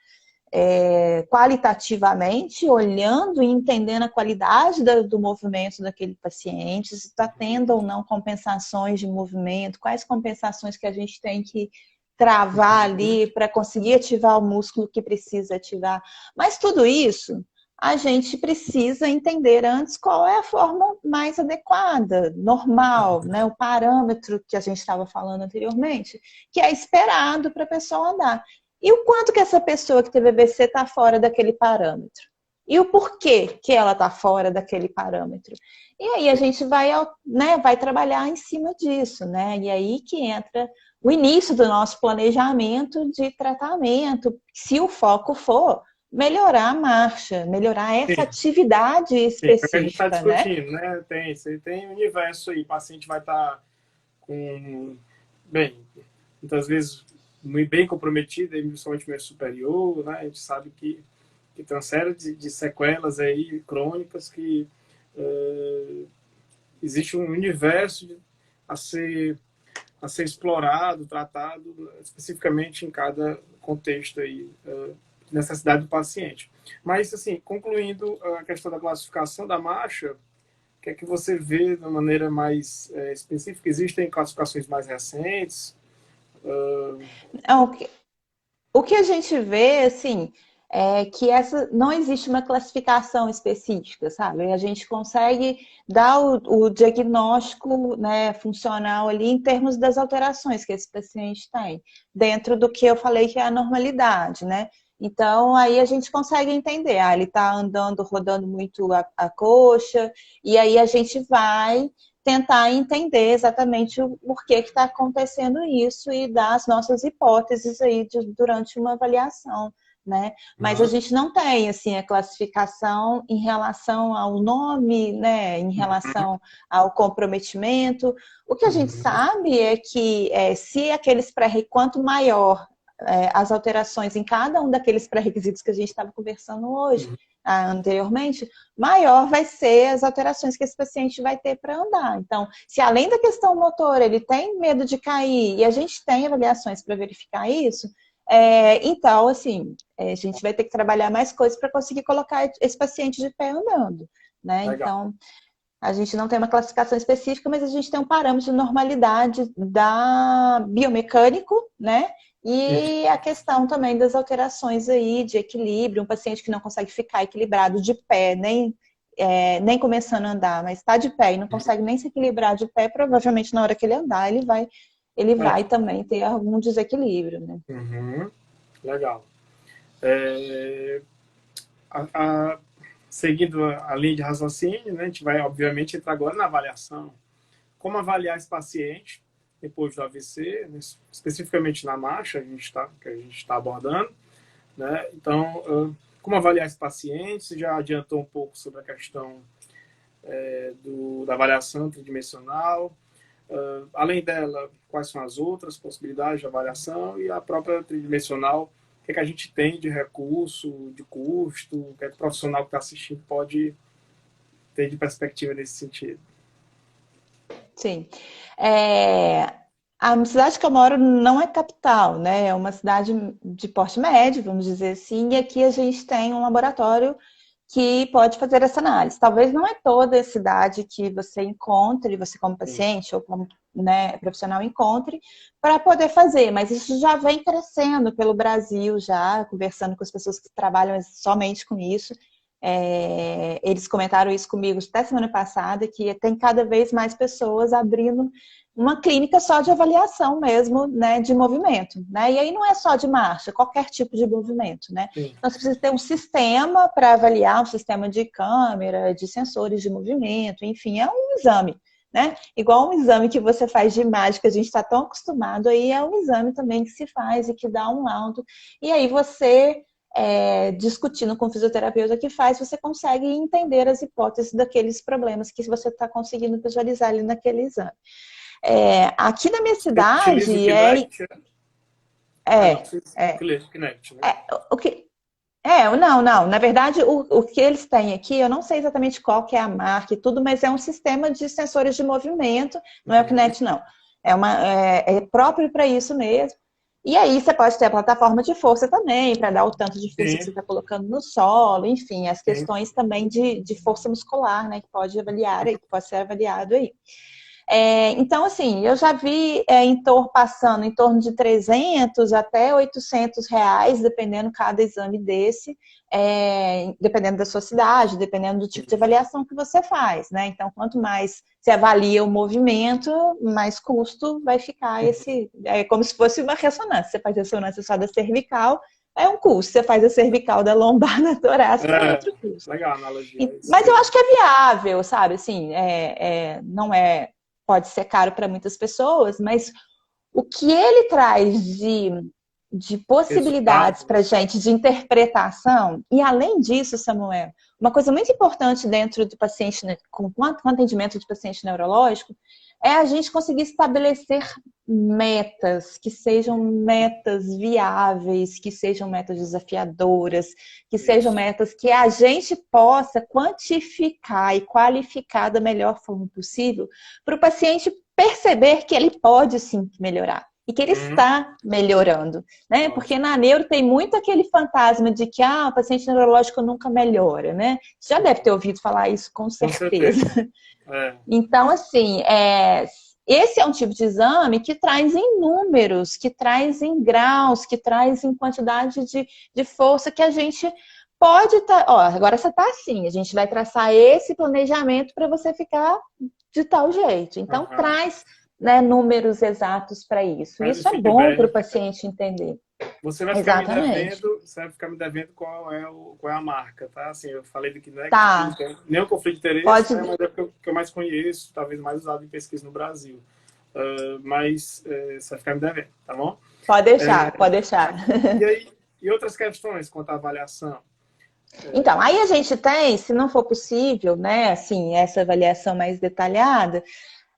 qualitativamente, olhando e entendendo a qualidade do movimento daquele paciente, se está tendo ou não compensações de movimento, quais compensações que a gente tem que travar ali para conseguir ativar o músculo que precisa ativar. Mas tudo isso a gente precisa entender antes qual é a forma mais adequada, normal, né? O parâmetro que a gente estava falando anteriormente, que é esperado para a pessoa andar. E o quanto que essa pessoa que teve AVC está fora daquele parâmetro? E o porquê que ela está fora daquele parâmetro? E aí a gente vai, né, vai trabalhar em cima disso, né? E aí que entra o início do nosso planejamento de tratamento, se o foco for melhorar a marcha, melhorar essa atividade específica, a gente está né? discutindo, né? Tem um universo aí, o paciente vai estar com, bem, muitas vezes muito bem comprometido, principalmente meio superior, né? A gente sabe que tem uma série de sequelas aí crônicas que existe um universo a ser explorado, tratado especificamente em cada contexto aí, necessidade do paciente. Mas, assim, concluindo a questão da classificação da marcha, o que é que você vê de uma maneira mais específica? Existem classificações mais recentes? O que a gente vê, assim, é que não existe uma classificação específica, sabe? A gente consegue dar o diagnóstico, né, funcional ali em termos das alterações que esse paciente tem, dentro do que eu falei que é a normalidade, né? Então, aí a gente consegue entender, ele está andando, rodando muito a coxa, e aí a gente vai tentar entender exatamente o porquê que está acontecendo isso e dar as nossas hipóteses aí durante uma avaliação, né? Mas a gente não tem, assim, a classificação em relação ao nome, né? Em relação ao comprometimento. O que a gente sabe é que se aqueles quanto maior as alterações em cada um daqueles pré-requisitos que a gente estava conversando hoje, anteriormente, maior vai ser as alterações que esse paciente vai ter para andar. Então, se além da questão motora ele tem medo de cair e a gente tem avaliações para verificar isso, então, assim, a gente vai ter que trabalhar mais coisas para conseguir colocar esse paciente de pé andando, né? Legal. Então, a gente não tem uma classificação específica, mas a gente tem um parâmetro de normalidade da biomecânico, né? E a questão também das alterações aí de equilíbrio, um paciente que não consegue ficar equilibrado de pé, nem começando a andar, mas está de pé e não consegue nem se equilibrar de pé, provavelmente na hora que ele andar, ele vai também ter algum desequilíbrio, né? Legal. Seguindo a linha de raciocínio, né, a gente vai, obviamente, entrar agora na avaliação. Como avaliar esse paciente depois do AVC, né, especificamente na marcha que a gente está abordando, né? Então, como avaliar esse paciente? Você já adiantou um pouco sobre a questão da avaliação tridimensional. Além dela, quais são as outras possibilidades de avaliação e a própria tridimensional, o que a gente tem de recurso, de custo, o que o profissional que está assistindo pode ter de perspectiva nesse sentido. Sim. A cidade que eu moro não é capital, né? É uma cidade de porte médio, vamos dizer assim, e aqui a gente tem um laboratório que pode fazer essa análise. Talvez não é toda a cidade que você encontre, você como paciente ou como, né, profissional encontre, para poder fazer, mas isso já vem crescendo pelo Brasil, já conversando com as pessoas que trabalham somente com isso. eles comentaram isso comigo até semana passada, que tem cada vez mais pessoas abrindo uma clínica só de avaliação mesmo, né, de movimento, né? E aí não é só de marcha, qualquer tipo de movimento, né? Sim. Então você precisa ter um sistema para avaliar, um sistema de câmera, de sensores de movimento, enfim, é um exame, né? Igual um exame que você faz de imagem, que a gente está tão acostumado, aí é um exame também que se faz e que dá um laudo. E aí você, discutindo com o fisioterapeuta que faz, você consegue entender as hipóteses daqueles problemas que você está conseguindo visualizar ali naquele exame. Aqui na minha cidade Utiliza o Kinect, o Kinect, né? Não. Na verdade, o que eles têm aqui, eu não sei exatamente qual que é a marca e tudo, mas é um sistema de sensores de movimento, não é o Kinect, não. É próprio para isso mesmo. E aí você pode ter a plataforma de força também, para dar o tanto de força que você está colocando no solo, enfim, as questões também de força muscular, né, que pode ser avaliado aí. Então, assim, eu já vi passando em torno de 300 até 800 reais, dependendo cada exame desse, dependendo da sua cidade, dependendo do tipo de avaliação que você faz, né? Então, quanto mais você avalia o movimento, mais custo vai ficar é como se fosse uma ressonância. Você faz a ressonância só da cervical, é um custo. Você faz a cervical da lombar, na torácica, é outro custo. Legal a analogia. Mas eu acho que é viável, sabe? Assim, não é... Pode ser caro para muitas pessoas, mas o que ele traz de possibilidades para a gente, de interpretação, e além disso, Samuel, uma coisa muito importante dentro do paciente, com atendimento de paciente neurológico, é a gente conseguir estabelecer metas, que sejam metas viáveis, que sejam metas desafiadoras, que sejam metas que a gente possa quantificar e qualificar da melhor forma possível, para o paciente perceber que ele pode sim melhorar. E que ele está melhorando, né? Porque na neuro tem muito aquele fantasma de que o paciente neurológico nunca melhora, né? Você já deve ter ouvido falar isso com certeza. Então, assim, esse é um tipo de exame que traz em números, que traz em graus, que traz em quantidade de força que a gente pode estar... agora você está assim, a gente vai traçar esse planejamento para você ficar de tal jeito. Então, traz... né, números exatos para isso. Isso é bom para o paciente entender. Você vai ficar me devendo qual é a marca, tá? Assim, eu falei do Kinect, não tem nenhum conflito de interesse, né, mas é o que eu mais conheço, talvez mais usado em pesquisa no Brasil. Mas você vai ficar me devendo, tá bom? Pode deixar. E outras questões quanto à avaliação? Então, aí a gente tem, se não for possível, né, assim, essa avaliação mais detalhada,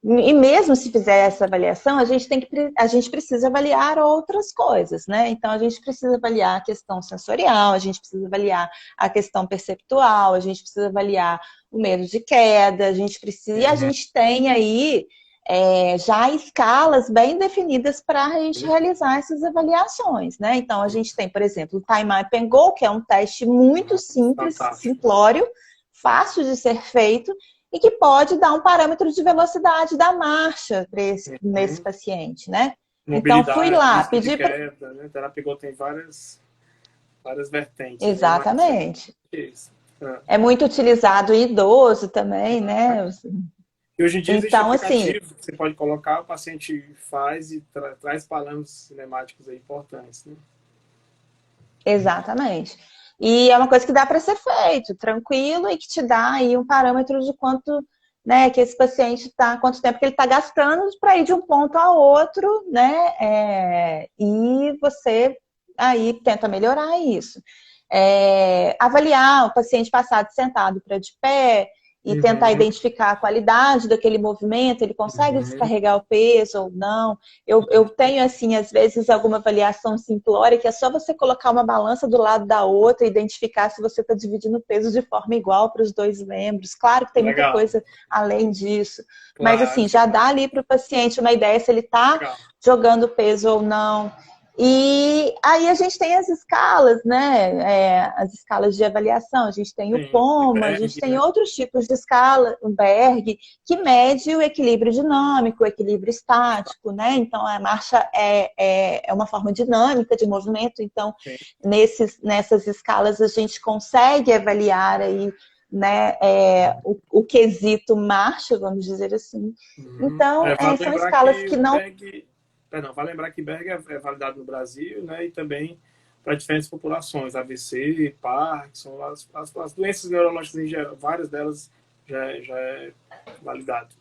e mesmo se fizer essa avaliação, a gente precisa avaliar outras coisas, né? Então, a gente precisa avaliar a questão sensorial, a gente precisa avaliar a questão perceptual, a gente precisa avaliar o medo de queda, a gente precisa... E a gente tem aí já escalas bem definidas para a gente realizar essas avaliações, né? Então, a gente tem, por exemplo, o Time Up and Go, que é um teste muito simples, simplório, fácil de ser feito, e que pode dar um parâmetro de velocidade da marcha nesse paciente, né? Então, fui lá, pedi para... Né? Terapia Go tem várias vertentes. Exatamente. É muito utilizado em idoso também, né? E hoje em dia então, existe aplicativo que você pode colocar, o paciente faz e traz parâmetros cinemáticos aí importantes, né? Exatamente. E é uma coisa que dá para ser feito, tranquilo, e que te dá aí um parâmetro de quanto, né, que esse paciente quanto tempo que ele está gastando para ir de um ponto a outro, né? E você aí tenta melhorar isso. Avaliar o paciente passar de sentado para de pé, e tentar identificar a qualidade daquele movimento, ele consegue descarregar o peso ou não. Eu tenho, assim, às vezes, alguma avaliação simplória, que é só você colocar uma balança do lado da outra e identificar se você está dividindo o peso de forma igual para os dois membros. Claro que tem muita coisa além disso. Mas, assim, já dá ali para o paciente uma ideia se ele está jogando peso ou não. E aí a gente tem as escalas, né? As escalas de avaliação. A gente tem o Sim, POMA, a gente Berg, tem né? outros tipos de escala, o Berg, que mede o equilíbrio dinâmico, o equilíbrio estático, né? Então a marcha é uma forma dinâmica de movimento. Então Sim. nessas escalas a gente consegue avaliar aí, né, o quesito marcha, vamos dizer assim. Uhum. Então, Vale são lembrar escalas que que não. Berg, perdão, vale lembrar que Berg é validado no Brasil, né? E também para diferentes populações, AVC, Parkinson, as doenças neurológicas em geral, várias delas já é validado.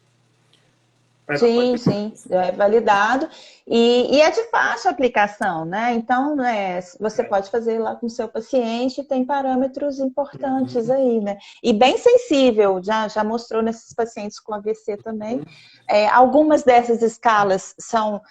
Perdão, pode Sim, continuar. sim, é validado e é de fácil aplicação, né? Então, você É. pode fazer lá com o seu paciente, tem parâmetros importantes Uhum. aí, né? E bem sensível, já mostrou nesses pacientes com AVC também. Algumas dessas escalas são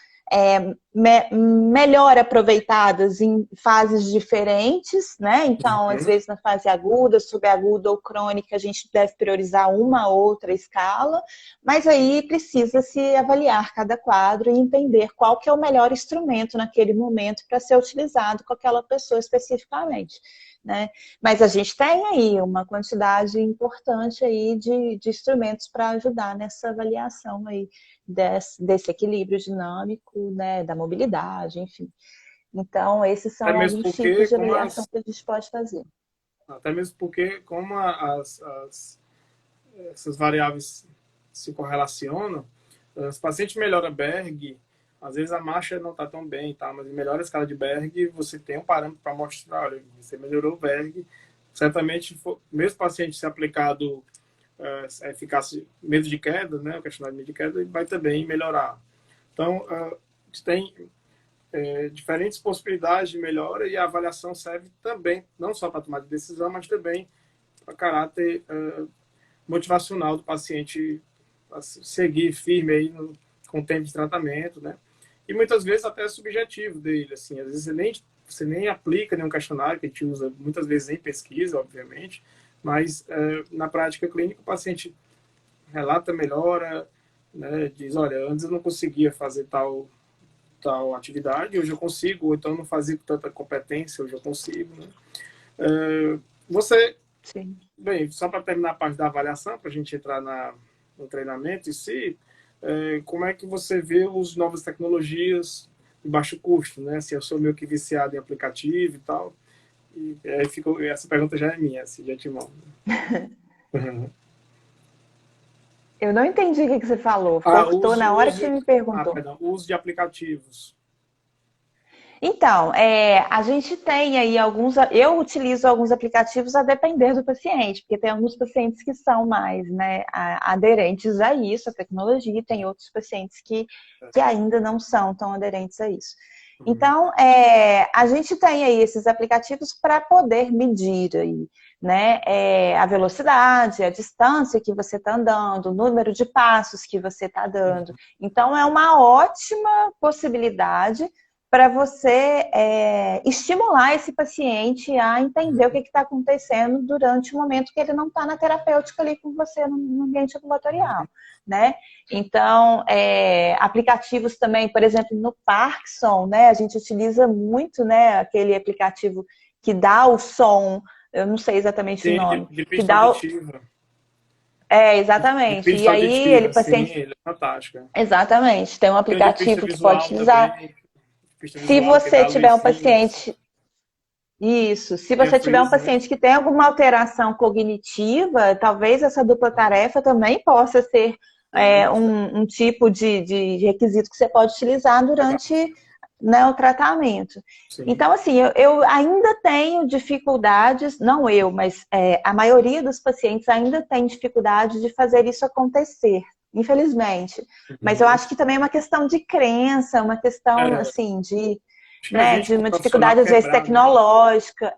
melhor aproveitadas em fases diferentes, né? Então, às Uhum. vezes na fase aguda, subaguda ou crônica, a gente deve priorizar uma ou outra escala, mas aí precisa se avaliar cada quadro e entender qual que é o melhor instrumento naquele momento para ser utilizado com aquela pessoa especificamente, né? Mas a gente tem aí uma quantidade importante aí de instrumentos para ajudar nessa avaliação aí desse equilíbrio dinâmico, né, da mobilidade, enfim. Então, esses Até são mesmo alguns tipos porque, de avaliação que a gente pode fazer. essas variáveis se correlacionam, os pacientes melhoram Berg, às vezes a marcha não está tão bem, tá? Mas melhora a escala de Berg, você tem um parâmetro para mostrar, olha, você melhorou o Berg, certamente, mesmo paciente se aplicado eficácia, medo de queda, né, o questionário de medo de queda, vai também melhorar. Então, tem diferentes possibilidades de melhora e a avaliação serve também, não só para tomar de decisão, mas também para caráter motivacional do paciente a seguir firme aí com o tempo de tratamento, né? E muitas vezes até subjetivo dele, assim, às vezes você nem aplica nenhum questionário que a gente usa muitas vezes em pesquisa, obviamente, mas na prática clínica o paciente relata melhora, né? Diz, olha, antes eu não conseguia fazer tal atividade, hoje eu consigo, ou então não fazia com tanta competência, hoje eu consigo, né? Você, Sim. bem, só para terminar a parte da avaliação, para a gente entrar no treinamento em si, como é que você vê as novas tecnologias de baixo custo, né? Se eu sou meio que viciado em aplicativo e tal, e aí essa pergunta já é minha, assim, de antemão. Eu não entendi o que você falou, cortou na hora que você me perguntou. Perdão, o uso de aplicativos. Então, a gente tem aí eu utilizo alguns aplicativos a depender do paciente, porque tem alguns pacientes que são mais, né, aderentes a isso, a tecnologia, e tem outros pacientes que ainda não são tão aderentes a isso. Então, a gente tem aí esses aplicativos para poder medir aí, né, a velocidade, a distância que você está andando, o número de passos que você está dando. Então, é uma ótima possibilidade para você estimular esse paciente a entender o que está acontecendo durante o momento que ele não está na terapêutica ali com você no ambiente ambulatorial, né? Então, aplicativos também, por exemplo, no Parkinson, né? A gente utiliza muito, né? Aquele aplicativo que dá o som, eu não sei exatamente o Sim, nome, de que pista dá o... auditiva. De exatamente. E pista aí auditiva, ele, sim, paciente... ele é fantástico. Exatamente. Tem um Tem o de pista aplicativo que pode visual utilizar. também, pista Se visual que você dá tiver um luzinhas, paciente Isso. Se tem a você tiver um freeze, né? paciente que tem alguma alteração cognitiva, talvez essa dupla tarefa também possa ser Sim, um tipo de requisito que você pode utilizar legal. durante, né, o tratamento. Sim. Então, assim, eu ainda tenho dificuldades, não eu, mas a maioria dos pacientes ainda tem dificuldade de fazer isso acontecer, infelizmente. Mas eu Uhum. acho que também é uma questão de crença, uma questão, É, assim, de acho que a né, gente, de como uma profissional, dificuldade às vezes quebrar, né? tecnológica,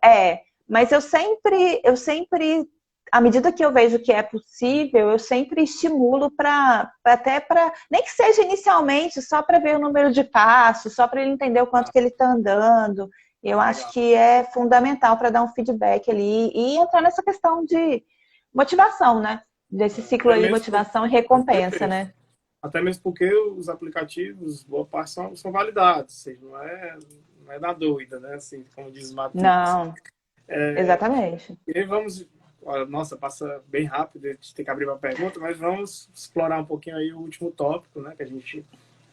mas eu sempre, à medida que eu vejo que é possível, eu sempre estimulo nem que seja inicialmente, só para ver o número de passos, só para ele entender o quanto Ah, que ele está andando. Eu acho legal. que é fundamental para dar um feedback ali e entrar nessa questão de motivação, né? Desse ciclo Até aí, mesmo, motivação e recompensa, perfeito. né? Até mesmo porque os aplicativos, boa parte são validados, ou seja, não é da doida, né? Assim, como diz Matrix. Não, exatamente. E aí vamos, olha, nossa, passa bem rápido, a gente tem que abrir uma pergunta, mas vamos explorar um pouquinho aí o último tópico, né, que a gente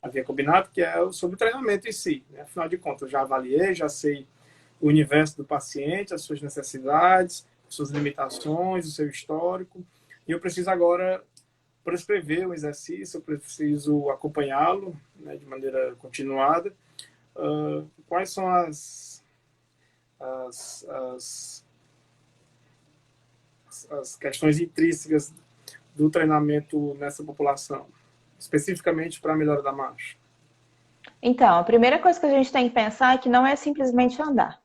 havia combinado, que é sobre o treinamento em si, né? Afinal de contas, eu já avaliei, já sei o universo do paciente, as suas necessidades, suas limitações, o seu histórico, e eu preciso agora prescrever o exercício, eu preciso acompanhá-lo, né, de maneira continuada. Quais são as, as, as questões intrínsecas do treinamento nessa população, especificamente para a melhora da marcha? Então, a primeira coisa que a gente tem que pensar é que não é simplesmente andar,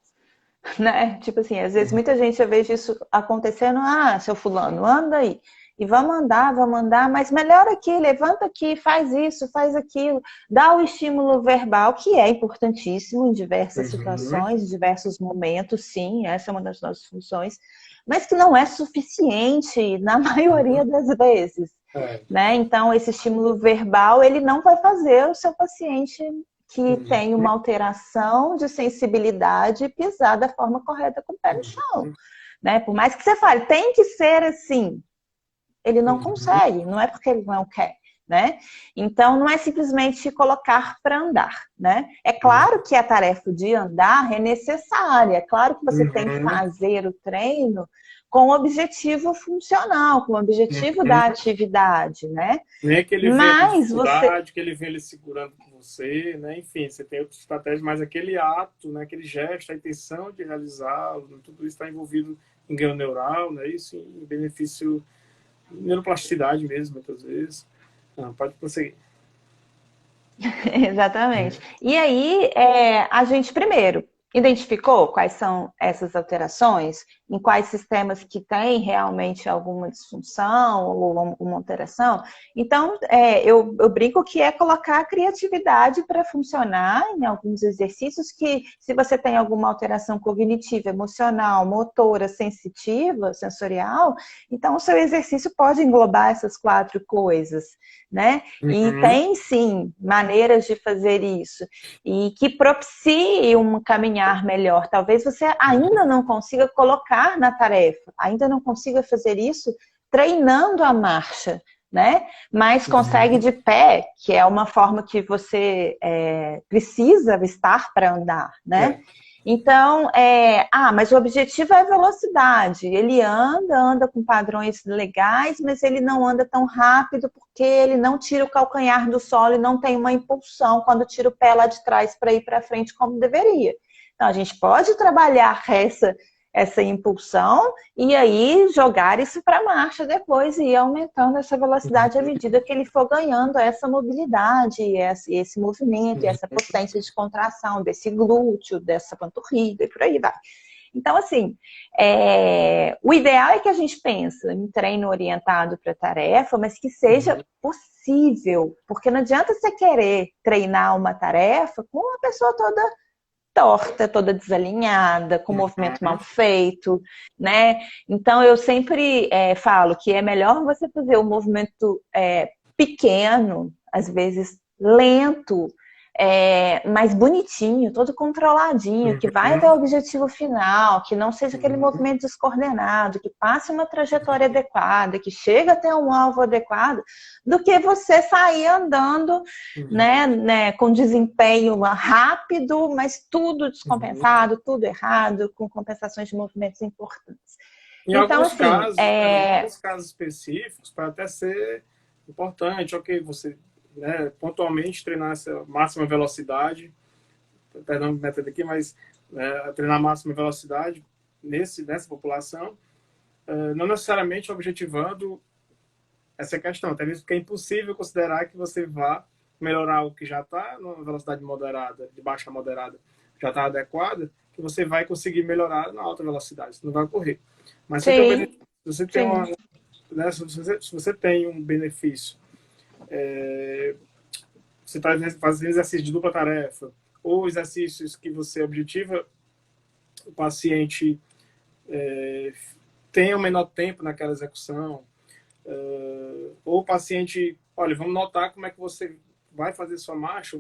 né? Tipo assim, às vezes muita gente, eu vejo isso acontecendo, seu fulano, anda aí. E vamos andar, mas melhora aqui, levanta aqui, faz isso, faz aquilo. Dá o estímulo verbal, que é importantíssimo em diversas situações, em diversos momentos, sim, essa é uma das nossas funções, mas que não é suficiente na maioria das vezes. Né? Então, esse estímulo verbal, ele não vai fazer o seu paciente que tem uma alteração de sensibilidade pisar da forma correta com o pé no chão. Né? Por mais que você fale, tem que ser assim, ele não consegue, não é porque ele não quer. Né? Então, não é simplesmente colocar para andar. Né? É claro que a tarefa de andar é necessária, é claro que você tem que fazer o treino com o objetivo funcional, com o objetivo da atividade, né? Nem que ele venha com dificuldade, que ele venha ele segurando com você, né? Enfim, você tem outras estratégias, mas aquele ato, né? Aquele gesto, a intenção de realizá-lo, tudo isso está envolvido em ganho neural, né? Isso em benefício, neuroplasticidade mesmo, muitas vezes. Não, pode prosseguir. Exatamente. E aí, a gente primeiro identificou quais são essas alterações, em quais sistemas que tem realmente alguma disfunção ou alguma alteração. Então, eu brinco que é colocar a criatividade para funcionar em alguns exercícios que, se você tem alguma alteração cognitiva, emocional, motora, sensitiva, sensorial, então o seu exercício pode englobar essas 4 coisas, né? E tem, sim, maneiras de fazer isso e que propicie um caminhar melhor. Talvez você ainda não consiga colocar na tarefa, ainda não consiga fazer isso treinando a marcha, né? Mas consegue de pé, que é uma forma que você precisa estar para andar, né? Então, mas o objetivo é a velocidade. Ele anda com padrões legais, mas ele não anda tão rápido porque ele não tira o calcanhar do solo e não tem uma impulsão quando tira o pé lá de trás para ir para frente como deveria. Então, a gente pode trabalhar essa impulsão e aí jogar isso para a marcha depois e ir aumentando essa velocidade à medida que ele for ganhando essa mobilidade, esse movimento, essa potência de contração desse glúteo, dessa panturrilha e por aí vai. Então, assim, o ideal é que a gente pense em treino orientado para tarefa, mas que seja possível, porque não adianta você querer treinar uma tarefa com uma pessoa toda torta, toda desalinhada, com movimento mal feito, né? Então, eu sempre falo que é melhor você fazer um movimento pequeno, às vezes lento, mais bonitinho, todo controladinho, que vai até o objetivo final, que não seja aquele movimento descoordenado, que passe uma trajetória adequada, que chegue até um alvo adequado, do que você sair andando, né, com desempenho rápido, mas tudo descompensado, tudo errado, com compensações de movimentos importantes. Em alguns casos específicos, pode até ser importante, ok, você pontualmente treinar essa máxima velocidade, perdão, método aqui, mas treinar máxima velocidade nessa população, não necessariamente objetivando essa questão, até mesmo porque é impossível considerar que você vá melhorar o que já está numa velocidade moderada, de baixa a moderada, já está adequada, que você vai conseguir melhorar na alta velocidade, isso não vai ocorrer. Mas se você tem um benefício, você está fazendo exercício de dupla tarefa, ou exercícios que você objetiva o paciente tenha o menor tempo naquela execução, ou o paciente, olha, vamos notar como é que você vai fazer sua marcha,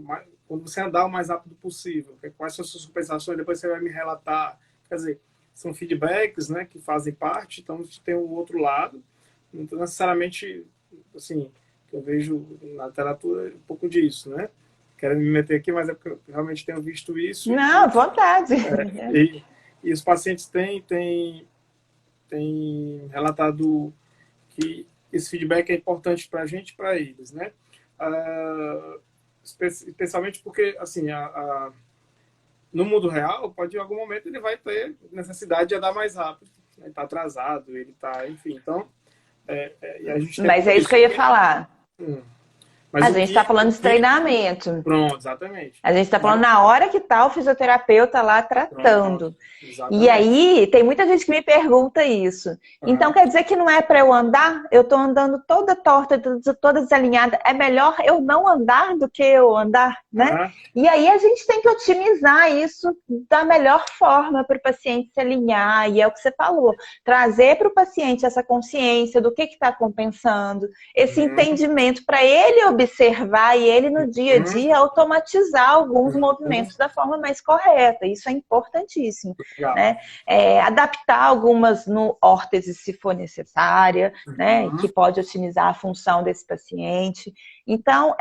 quando você andar o mais rápido possível, quais são as suas compensações, depois você vai me relatar. Quer dizer, são feedbacks, né, que fazem parte, então a gente tem o outro lado. Não necessariamente, assim, que eu vejo na literatura um pouco disso, né? Quero me meter aqui, mas é porque eu realmente tenho visto isso Não, vontade. e, e os pacientes têm relatado que esse feedback é importante para a gente e para eles, né? Especialmente porque, assim, no mundo real, pode em algum momento ele vai ter necessidade de andar mais rápido. Ele está atrasado, ele está, enfim. Então, e a gente tem Mas é tudo isso que isso. eu ia falar. Hum. Mas A gente está falando de treinamento. Pronto, exatamente. A gente está falando Mas, na hora que está o fisioterapeuta lá pronto, tratando. E exatamente. aí, tem muita gente que me pergunta isso. Então, Uhum. quer dizer que não é para eu andar? Eu estou andando toda torta, toda desalinhada. É melhor eu não andar do que eu andar, né? Uhum. E aí, a gente tem que otimizar isso da melhor forma para o paciente se alinhar. E é o que você falou. Trazer para o paciente essa consciência do que está compensando, esse Uhum. entendimento para ele observar e ele, no dia a Uhum. dia, automatizar alguns Uhum. movimentos da forma mais correta. Isso é importantíssimo. Legal. Né? Adaptar algumas no órtese se for necessária, né? Uhum. Que pode otimizar a função desse paciente. Então,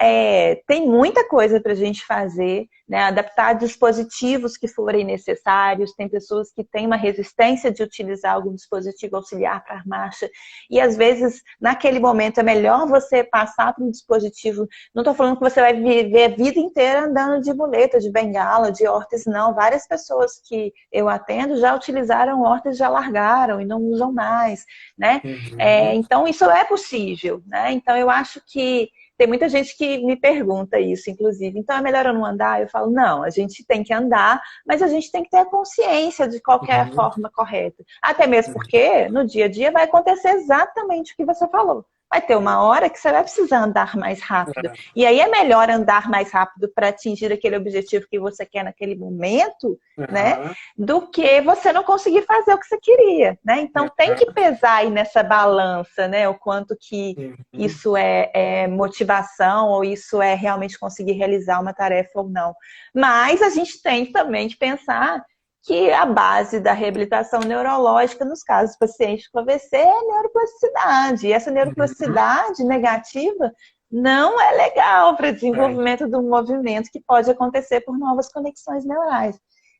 tem muita coisa para a gente fazer, né? Adaptar dispositivos que forem necessários. Tem pessoas que têm uma resistência de utilizar algum dispositivo auxiliar para a marcha, e às vezes, naquele momento, é melhor você passar para um dispositivo. Não estou falando que você vai viver a vida inteira andando de muleta, de bengala, de órtese, não. Várias pessoas que eu atendo já utilizaram órtese, já largaram e não usam mais, né? Uhum. Então, isso é possível, né? Então, eu acho que tem muita gente que me pergunta isso, inclusive. Então, é melhor eu não andar? Eu falo, não, a gente tem que andar, mas a gente tem que ter a consciência de qual que é a Uhum. forma correta. Até mesmo porque, no dia a dia, vai acontecer exatamente o que você falou. Vai ter uma hora que você vai precisar andar mais rápido. E aí é melhor andar mais rápido para atingir aquele objetivo que você quer naquele momento, né? Uhum. Do que você não conseguir fazer o que você queria, né? Então tem que pesar aí nessa balança, né? O quanto que Uhum. isso é motivação ou isso é realmente conseguir realizar uma tarefa ou não. Mas a gente tem também que pensar que a base da reabilitação neurológica nos casos de pacientes com AVC é neuroplasticidade. E essa Uhum. neuroplasticidade negativa não é legal para o É, desenvolvimento do movimento que pode acontecer por novas conexões neurais.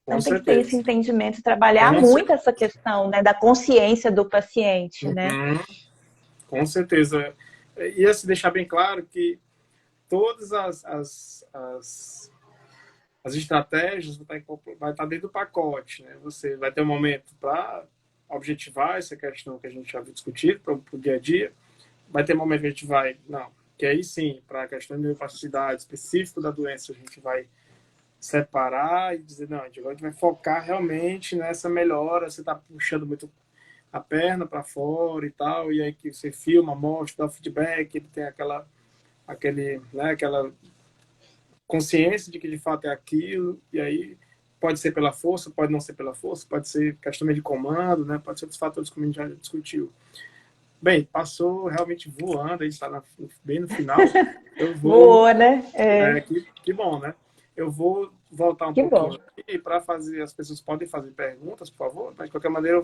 com Então tem que ter esse certeza. entendimento e trabalhar Com muito certeza. essa questão, né, da consciência do paciente, né? Uhum. Com certeza. E assim, deixar bem claro que todas as estratégias vai estar dentro do pacote, né? Você vai ter um momento para objetivar essa questão que a gente já viu discutir para o dia a dia. Vai ter um momento que a gente vai, não, que aí sim, para a questão de neuroplasticidade específica da doença, a gente vai separar e dizer, não, agora a gente vai focar realmente nessa melhora, você está puxando muito a perna para fora e tal, e aí que você filma, mostra, dá o feedback, ele tem aquela consciência de que de fato é aquilo, e aí pode ser pela força, pode não ser pela força, pode ser questão de comando, né? Pode ser outros fatores como a gente já discutiu. Bem, passou realmente voando, a gente está bem no final. Eu vou. Boa, né? Que bom, né? Eu vou voltar um Que pouquinho bom. aqui para fazer. As pessoas podem fazer perguntas, por favor, mas de qualquer maneira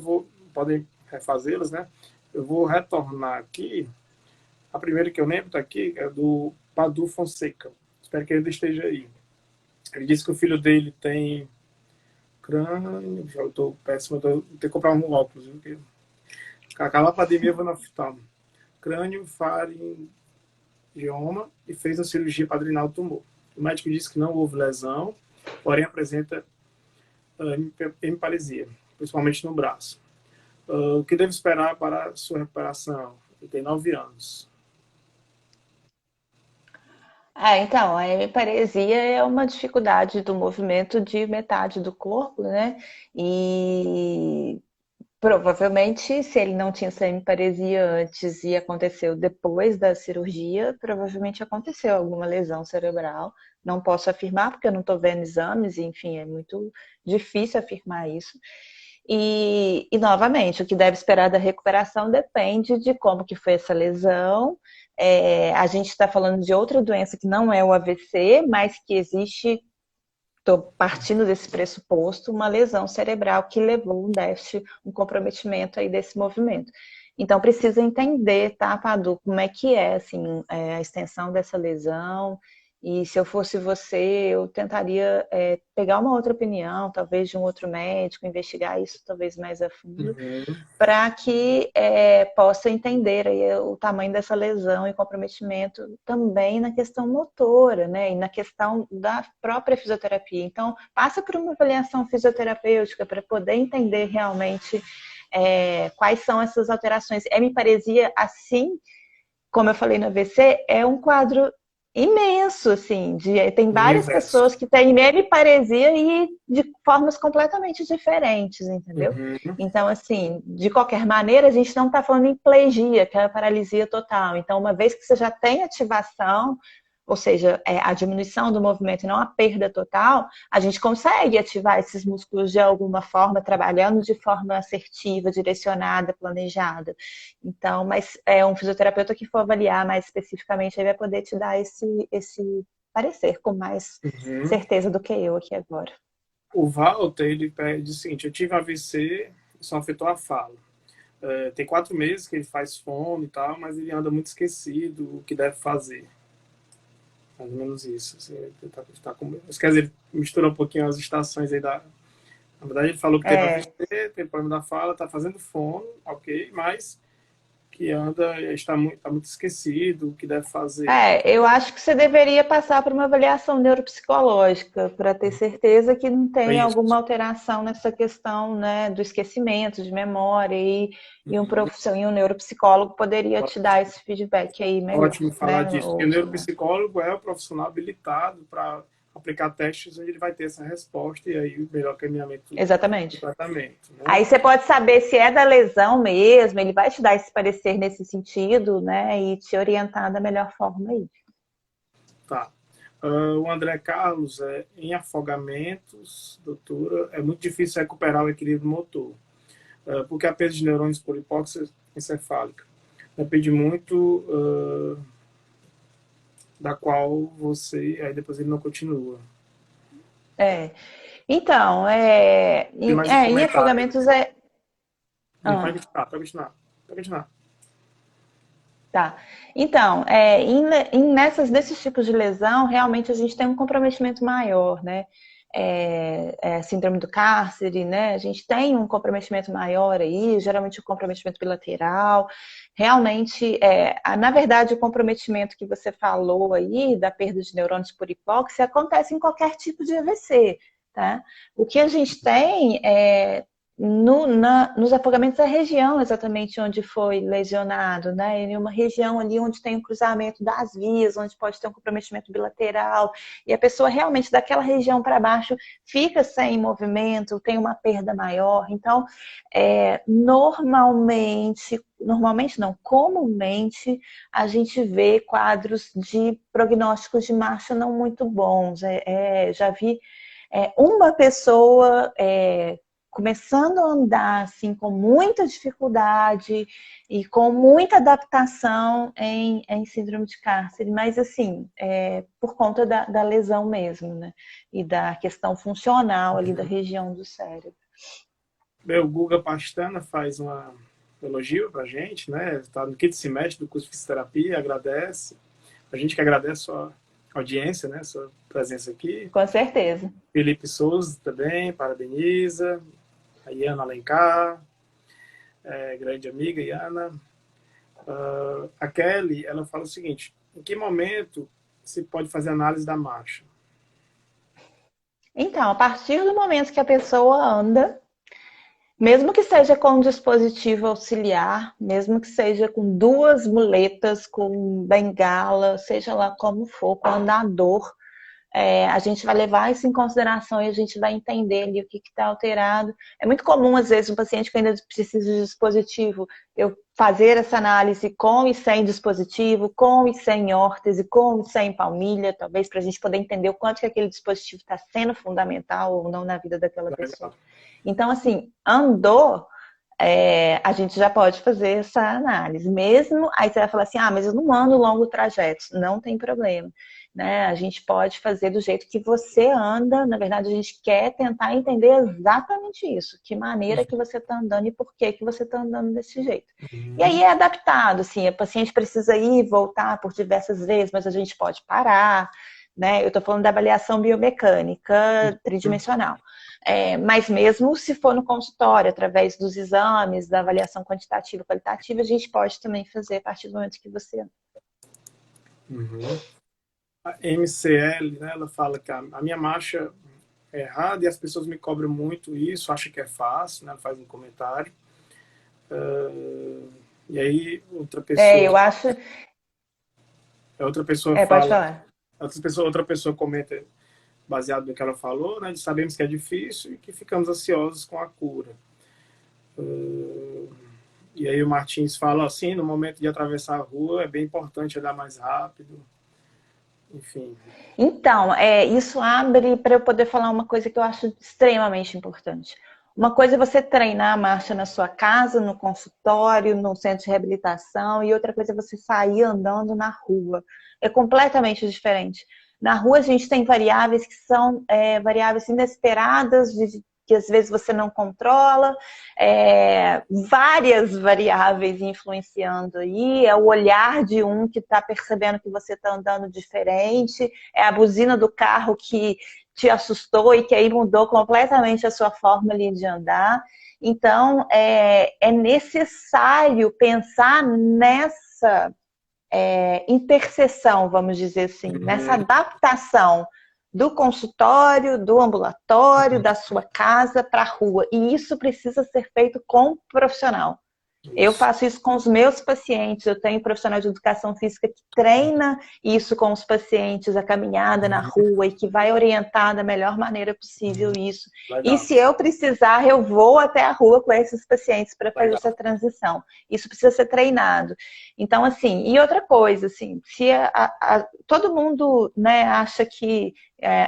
podem refazê-las, né? Eu vou retornar aqui. A primeira que eu lembro está aqui é do Padu Fonseca. Espero que ele esteja aí. Ele disse que o filho dele tem crânio. Já estou péssimo, tenho que comprar um óculos, viu? Cacalapademia vanoftalmo. Crânio faringioma e fez a cirurgia para drenar o tumor. O médico disse que não houve lesão, porém apresenta hemiparesia, principalmente no braço. O que devo esperar para a sua recuperação? Ele tem 9 anos. Então, a hemiparesia é uma dificuldade do movimento de metade do corpo, né? E provavelmente, se ele não tinha essa hemiparesia antes e aconteceu depois da cirurgia, provavelmente aconteceu alguma lesão cerebral. Não posso afirmar, porque eu não estou vendo exames, enfim, é muito difícil afirmar isso. Novamente, o que deve esperar da recuperação depende de como que foi essa lesão, A gente está falando de outra doença que não é o AVC, mas que existe, estou partindo desse pressuposto, uma lesão cerebral que levou um déficit, um comprometimento aí desse movimento. Então, precisa entender, tá, Padu, como é que é, assim, a extensão dessa lesão. E se eu fosse você, eu tentaria pegar uma outra opinião, talvez de um outro médico, investigar isso talvez mais a fundo, Uhum. para que possa entender aí o tamanho dessa lesão e comprometimento também na questão motora, né? E na questão da própria fisioterapia. Então, passa por uma avaliação fisioterapêutica para poder entender realmente quais são essas alterações. Hemiparesia, assim como eu falei no AVC, é um quadro imenso, assim, tem várias Universo. pessoas que têm hemiparesia e de formas completamente diferentes, entendeu? Uhum. Então, assim, de qualquer maneira, a gente não está falando em plegia, que é a paralisia total. Então, uma vez que você já tem ativação, ou seja, a diminuição do movimento e não a perda total, a gente consegue ativar esses músculos de alguma forma, trabalhando de forma assertiva, direcionada, planejada. Então, mas um fisioterapeuta que for avaliar mais especificamente, ele vai poder te dar esse parecer com mais Uhum. certeza do que eu aqui agora. O Walter, ele pede o seguinte: eu tive AVC, só afetou a fala. Tem 4 meses que ele faz fono e tal, mas ele anda muito esquecido o que deve fazer. Mais ou menos isso. Assim, quer dizer, mistura um pouquinho as estações aí da. Na verdade, ele falou que teve É, AVC, teve problema da fala, está fazendo fono, ok, mas que está muito esquecido o que deve fazer. eu acho que você deveria passar por uma avaliação neuropsicológica para ter certeza que não É tem isso. alguma alteração nessa questão, né, do esquecimento, de memória e um neuropsicólogo poderia te dar esse feedback aí melhor, Ótimo falar né? disso, porque o neuropsicólogo é o profissional habilitado para aplicar testes onde ele vai ter essa resposta e aí o melhor caminhamento do Exatamente. tratamento, né? Aí você pode saber se é da lesão mesmo, ele vai te dar esse parecer nesse sentido, né? E te orientar da melhor forma aí. Tá. O André Carlos, em afogamentos, doutora, é muito difícil recuperar o equilíbrio motor, porque a perda de neurônios por hipóxia encefálica depende muito da qual você, aí depois ele não continua. É. Então, Tem mais um em comentário. afogamentos Pode Ah, continuar, pode continuar. Pode continuar. tá. Então, nesses tipos de lesão, realmente a gente tem um comprometimento maior, né? Síndrome do cárcere, né? A gente tem um comprometimento maior aí, geralmente o comprometimento bilateral. Realmente, na verdade, o comprometimento que você falou aí, da perda de neurônios por hipóxia, acontece em qualquer tipo de AVC, tá? O que a gente tem nos afogamentos, a região exatamente onde foi lesionado, né? Em uma região ali onde tem um cruzamento das vias, onde pode ter um comprometimento bilateral, e a pessoa realmente daquela região para baixo fica sem movimento, tem uma perda maior. Então, normalmente não, comumente a gente vê quadros de prognósticos de marcha não muito bons. Já vi uma pessoa começando a andar assim com muita dificuldade e com muita adaptação em síndrome de cárcere, mas assim, por conta da lesão mesmo, né? E da questão funcional ali da região do cérebro. O Guga Pastana faz um elogio para a gente, né? Está no quinto semestre do curso de fisioterapia, agradece. A gente que agradece a sua audiência, né? Sua presença aqui. Com certeza. Felipe Souza também, parabeniza. A Iana Alencar, grande amiga Iana. A Kelly, ela fala o seguinte: em que momento se pode fazer análise da marcha? Então, a partir do momento que a pessoa anda, mesmo que seja com um dispositivo auxiliar, mesmo que seja com duas muletas, com bengala, seja lá como for, com andador, a gente vai levar isso em consideração e a gente vai entender ali o que está alterado. É muito comum, às vezes, um paciente que ainda precisa de dispositivo, eu fazer essa análise com e sem dispositivo, com e sem órtese, com e sem palmilha, talvez para a gente poder entender o quanto que aquele dispositivo está sendo fundamental ou não na vida daquela pessoa. Legal. Então, assim, andou, a gente já pode fazer essa análise. Mesmo, aí você vai falar assim, mas eu não ando longo trajetos. Não tem problema. Né? A gente pode fazer do jeito que você anda. Na verdade, a gente quer tentar entender exatamente isso. Que maneira que você está andando e por que você está andando desse jeito. E aí é adaptado, assim, a paciente precisa ir e voltar por diversas vezes, mas a gente pode parar, né? Eu estou falando da avaliação biomecânica tridimensional. Mas mesmo se for no consultório, através dos exames, da avaliação quantitativa e qualitativa, a gente pode também fazer a partir do momento que você anda. A MCL, né, ela fala que a minha marcha é errada e as pessoas me cobram muito isso, acham que é fácil, né, ela faz um comentário. E aí outra pessoa... eu acho... Outra pessoa pode fala... falar. Outra pessoa comenta, baseado no que ela falou, né, de sabemos que é difícil e que ficamos ansiosos com a cura. E aí o Martins fala assim, no momento de atravessar a rua é bem importante andar mais rápido. Enfim. Então, isso abre para eu poder falar uma coisa que eu acho extremamente importante. Uma coisa é você treinar a marcha na sua casa, no consultório, no centro de reabilitação, e outra coisa é você sair andando na rua. É completamente diferente. Na rua a gente tem variáveis que são variáveis inesperadas, que às vezes você não controla, várias variáveis influenciando aí, é o olhar de um que está percebendo que você está andando diferente, é a buzina do carro que te assustou e que aí mudou completamente a sua forma ali de andar. Então, é necessário pensar nessa interseção, vamos dizer assim, nessa adaptação do consultório, do ambulatório, da sua casa para a rua. E isso precisa ser feito com um profissional. Eu faço isso com os meus pacientes, eu tenho um profissional de educação física que treina isso com os pacientes, a caminhada na rua e que vai orientar da melhor maneira possível isso. Legal. E se eu precisar, eu vou até a rua com esses pacientes para fazer essa transição. Isso precisa ser treinado. Então, assim, e outra coisa, assim, se todo mundo, né, acha que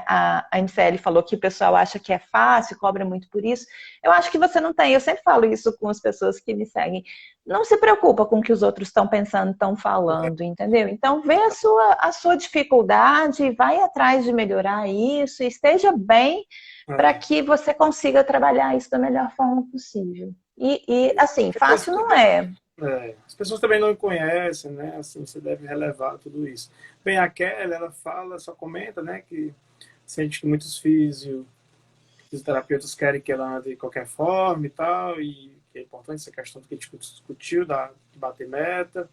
a MCL falou que o pessoal acha que é fácil, cobra muito por isso. Eu acho que você não tem. Eu sempre falo isso com as pessoas que me seguem. Não se preocupa com o que os outros estão pensando, estão falando, entendeu? Então, vê a sua dificuldade, vai atrás de melhorar isso, esteja bem para que você consiga trabalhar isso da melhor forma possível. E assim, fácil não é. As pessoas também não conhecem, né? Assim, você deve relevar tudo isso. Bem, a Kelly, ela fala, só comenta, né, que sente que muitos fisioterapeutas querem que ela ande de qualquer forma e tal, e que é importante essa questão que a gente discutiu, de bater meta.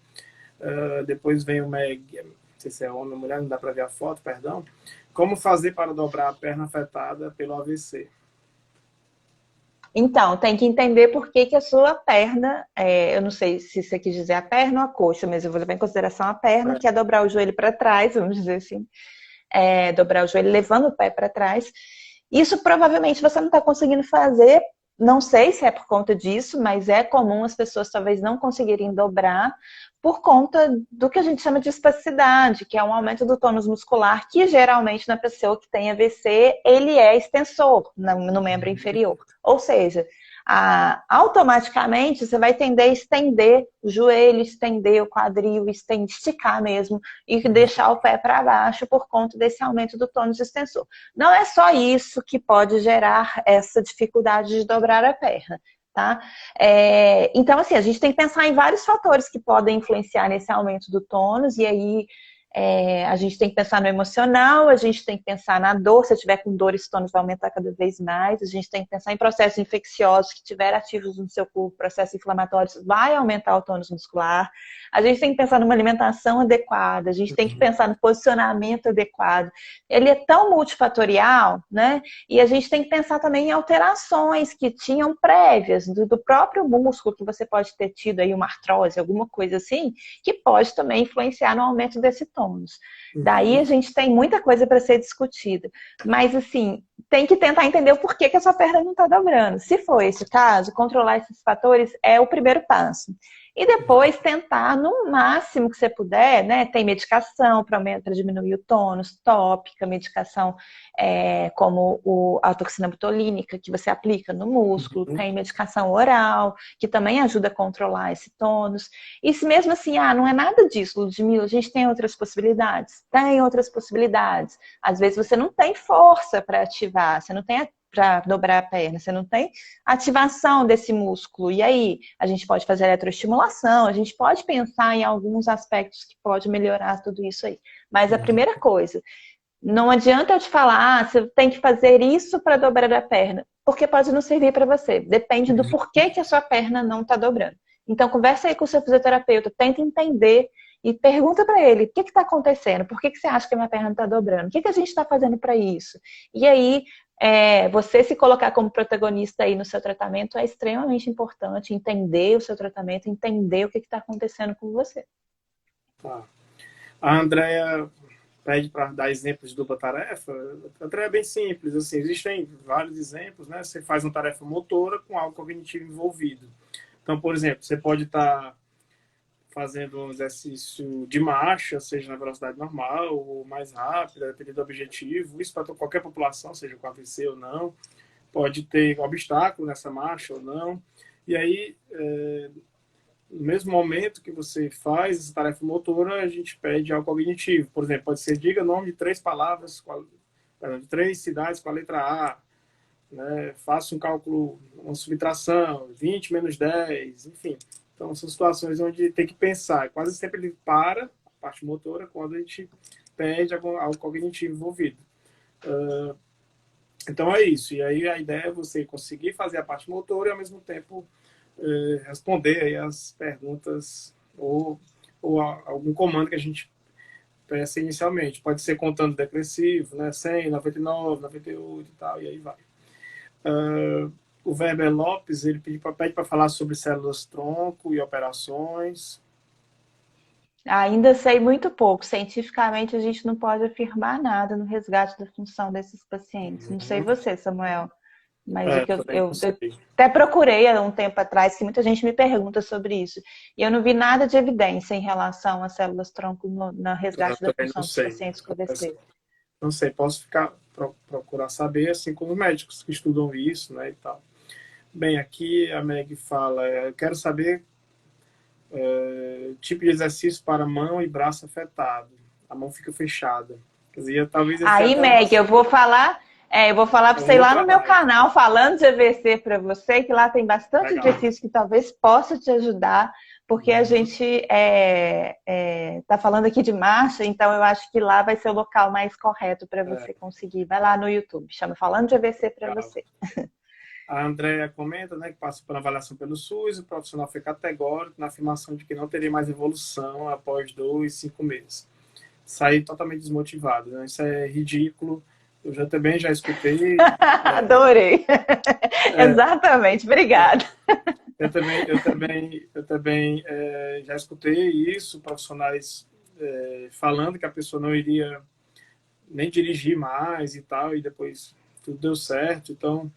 Depois vem o Meg, não sei se é homem ou mulher, não dá para ver a foto, perdão. Como fazer para dobrar a perna afetada pelo AVC? Então, tem que entender por que a sua perna, eu não sei se você quis dizer a perna ou a coxa, mas eu vou levar em consideração a perna, que é dobrar o joelho para trás, vamos dizer assim, dobrar o joelho levando o pé para trás. Isso provavelmente você não está conseguindo fazer, não sei se é por conta disso, mas é comum as pessoas talvez não conseguirem dobrar por conta do que a gente chama de espasticidade, que é um aumento do tônus muscular, que geralmente na pessoa que tem AVC, ele é extensor no membro inferior. Ou seja, automaticamente você vai tender a estender o joelho, estender o quadril, esticar mesmo e deixar o pé para baixo por conta desse aumento do tônus extensor. Não é só isso que pode gerar essa dificuldade de dobrar a perna. Tá? Então, assim, a gente tem que pensar em vários fatores que podem influenciar nesse aumento do tônus, e aí a gente tem que pensar no emocional, a gente tem que pensar na dor, se eu tiver com dor, esse tônus vai aumentar cada vez mais, a gente tem que pensar em processos infecciosos que estiver ativos no seu corpo, processos inflamatórios, vai aumentar o tônus muscular, a gente tem que pensar numa alimentação adequada, a gente tem que pensar no posicionamento adequado. Ele é tão multifatorial, né? E a gente tem que pensar também em alterações que tinham prévias do próprio músculo, que você pode ter tido aí uma artrose, alguma coisa assim, que pode também influenciar no aumento desse tônus. Daí a gente tem muita coisa para ser discutida. Mas, assim, tem que tentar entender o porquê que a sua perna não está dobrando. Se for esse caso, controlar esses fatores é o primeiro passo. E depois tentar, no máximo que você puder, né? Tem medicação para diminuir o tônus, tópica, medicação como a toxina botulínica, que você aplica no músculo, tem medicação oral, que também ajuda a controlar esse tônus. E se mesmo assim, não é nada disso, Ludmila, a gente tem outras possibilidades? Tem outras possibilidades. Às vezes você não tem força para ativar, você não tem para dobrar a perna, você não tem ativação desse músculo. E aí, a gente pode fazer eletroestimulação, a gente pode pensar em alguns aspectos que pode melhorar tudo isso aí. Mas a primeira coisa, não adianta eu te falar, você tem que fazer isso para dobrar a perna, porque pode não servir para você. Depende do porquê que a sua perna não está dobrando. Então, conversa aí com o seu fisioterapeuta, tenta entender e pergunta para ele, o que está acontecendo? Por que você acha que a minha perna não está dobrando? O que a gente está fazendo para isso? E aí, você se colocar como protagonista aí no seu tratamento é extremamente importante, entender o seu tratamento, entender o que está acontecendo com você. Tá. A Andrea pede para dar exemplos de dupla tarefa. A tarefa é bem simples, assim, existem vários exemplos, né? Você faz uma tarefa motora com algo cognitivo envolvido. Então, por exemplo, você pode estar fazendo um exercício de marcha, seja na velocidade normal ou mais rápida, dependendo do objetivo. Isso para qualquer população, seja com AVC ou não. Pode ter obstáculo nessa marcha ou não. E aí, no mesmo momento que você faz essa tarefa motora, a gente pede algo cognitivo. Por exemplo, pode ser diga nome de 3 palavras, de 3 cidades com a letra A, né? Faça um cálculo, uma subtração, 20 menos 10, enfim. Então, são situações onde tem que pensar. Quase sempre ele para a parte motora quando a gente pede algo cognitivo envolvido. Então, é isso. E aí, a ideia é você conseguir fazer a parte motora e, ao mesmo tempo, responder aí as perguntas ou algum comando que a gente peça inicialmente. Pode ser contando decressivo, né? 100, 99, 98 e tal, e aí vai. O Weber Lopes, ele pede para falar sobre células-tronco e operações. Ainda sei muito pouco. Cientificamente, a gente não pode afirmar nada no resgate da função desses pacientes. Não sei você, Samuel, mas o que eu até procurei há um tempo atrás, que muita gente me pergunta sobre isso. E eu não vi nada de evidência em relação às células-tronco no resgate da função dos pacientes com AVC. Não sei, posso procurar saber, assim como os médicos que estudam isso, né, e tal. Bem, aqui a Meg fala, eu quero saber tipo de exercício para mão e braço afetado. A mão fica fechada. Quer dizer, talvez aí, Meg, eu vou falar para você ir lá no meu canal falando de AVC para você, que lá tem bastante exercício que talvez possa te ajudar, porque a gente tá falando aqui de marcha, então eu acho que lá vai ser o local mais correto para você conseguir. Vai lá no YouTube, chama Falando de AVC para você. A Andrea comenta, né, que passou por avaliação pelo SUS, o profissional foi categórico na afirmação de que não teria mais evolução após 2, 5 meses. Saí totalmente desmotivado, né? Isso é ridículo. Eu também já escutei. Adorei. Exatamente, obrigada. Eu também já escutei isso, profissionais falando que a pessoa não iria nem dirigir mais e tal, e depois tudo deu certo. Então,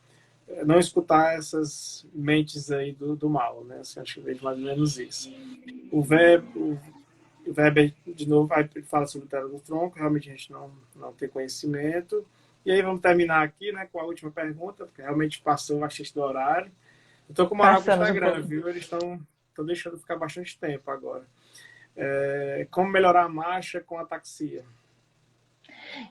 não escutar essas mentes aí do mal, né? Assim, acho que vejo mais ou menos isso. O Weber, de novo, fala sobre o tela do tronco, realmente a gente não tem conhecimento. E aí vamos terminar aqui, né, com a última pergunta, porque realmente passou bastante do horário. Eu estou com uma hora no Instagram, viu? Eles estão deixando ficar bastante tempo agora. Como melhorar a marcha com ataxia?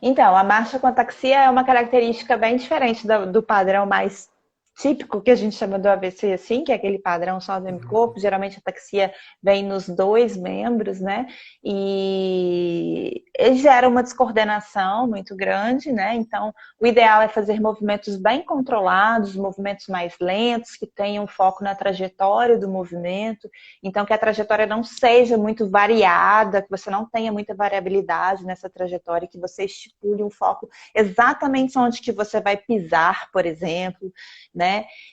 Então, a marcha com ataxia é uma característica bem diferente do padrão mais típico que a gente chama do AVC, assim, que é aquele padrão só do hemicorpo. Geralmente a ataxia vem nos 2 membros, né? E ele gera uma descoordenação muito grande, né? Então, o ideal é fazer movimentos bem controlados, movimentos mais lentos, que tenham foco na trajetória do movimento. Então, que a trajetória não seja muito variada, que você não tenha muita variabilidade nessa trajetória, que você estipule um foco exatamente onde que você vai pisar, por exemplo, né?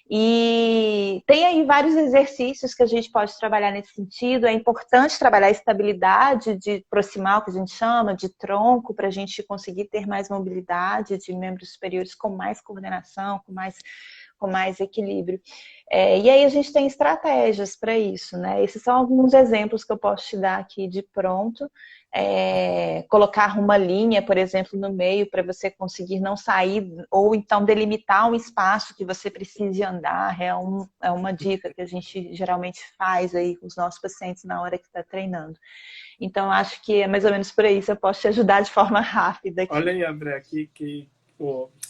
E tem aí vários exercícios que a gente pode trabalhar nesse sentido. É importante trabalhar a estabilidade de proximal, que a gente chama, de tronco, para a gente conseguir ter mais mobilidade de membros superiores com mais coordenação, com com mais equilíbrio. E aí a gente tem estratégias para isso, né? Esses são alguns exemplos que eu posso te dar aqui de pronto. Colocar uma linha, por exemplo, no meio para você conseguir não sair, ou então delimitar um espaço que você precise andar, é uma dica que a gente geralmente faz aí com os nossos pacientes na hora que está treinando. Então, acho que é mais ou menos por aí, se eu posso te ajudar de forma rápida aqui. Olha aí, André,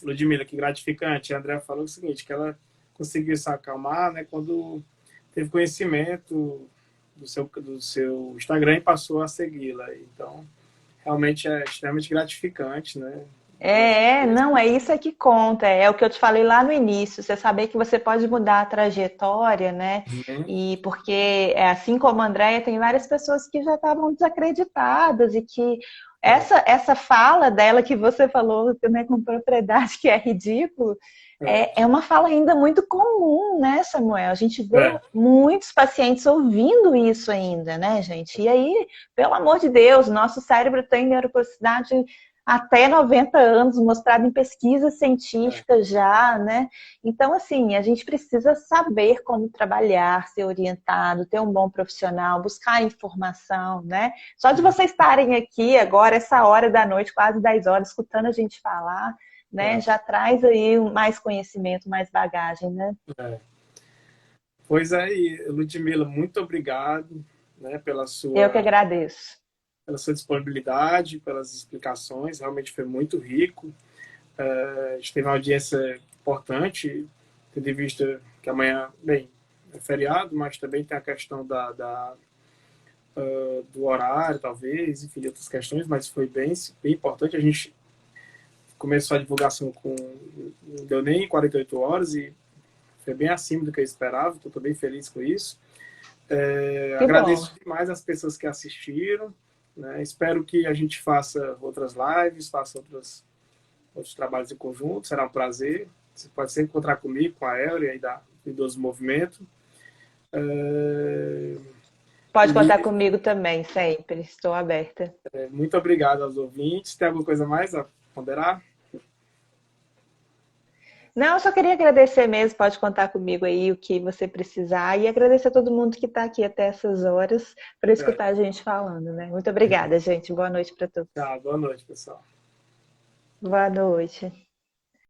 Ludmila, que gratificante. A André falou o seguinte, que ela conseguiu se acalmar, né, quando teve conhecimento do seu Instagram e passou a segui-la. Então, realmente é extremamente gratificante, né? Não, é isso que conta, é o que eu te falei lá no início, você saber que você pode mudar a trajetória, né? Uhum. E porque, assim como a Andrea, tem várias pessoas que já estavam desacreditadas e que essa fala dela que você falou, né, com propriedade, que é ridículo, é uma fala ainda muito comum, né, Samuel? A gente vê muitos pacientes ouvindo isso ainda, né, gente? E aí, pelo amor de Deus, nosso cérebro tem neuroplasticidade até 90 anos, mostrado em pesquisas científicas já, né? Então, assim, a gente precisa saber como trabalhar, ser orientado, ter um bom profissional, buscar informação, né? Só de vocês estarem aqui agora, essa hora da noite, quase 10 horas, escutando a gente falar, né? Já traz aí mais conhecimento, mais bagagem, né? Pois é, Ludmila, muito obrigado, né, Eu que agradeço. pela sua disponibilidade, pelas explicações, realmente foi muito rico. A gente teve uma audiência importante, tendo em vista que amanhã, bem, é feriado, mas também tem a questão do horário, talvez, enfim, outras questões, mas foi bem importante. A gente começou a divulgação não deu nem 48 horas e foi bem acima do que eu esperava, estou bem feliz com isso. Agradeço demais as pessoas que assistiram, né? Espero que a gente faça outras lives, faça outros trabalhos em conjunto, será um prazer. Você pode sempre encontrar comigo, com a Elria aí da Idoso Movimento. Pode contar comigo também, sempre. Estou aberta. Muito obrigado aos ouvintes. Tem alguma coisa mais a ponderar? Não, eu só queria agradecer mesmo, pode contar comigo aí o que você precisar e agradecer a todo mundo que está aqui até essas horas para escutar a gente falando, né? Muito obrigada, gente. Boa noite para todos. Tá, boa noite, pessoal. Boa noite.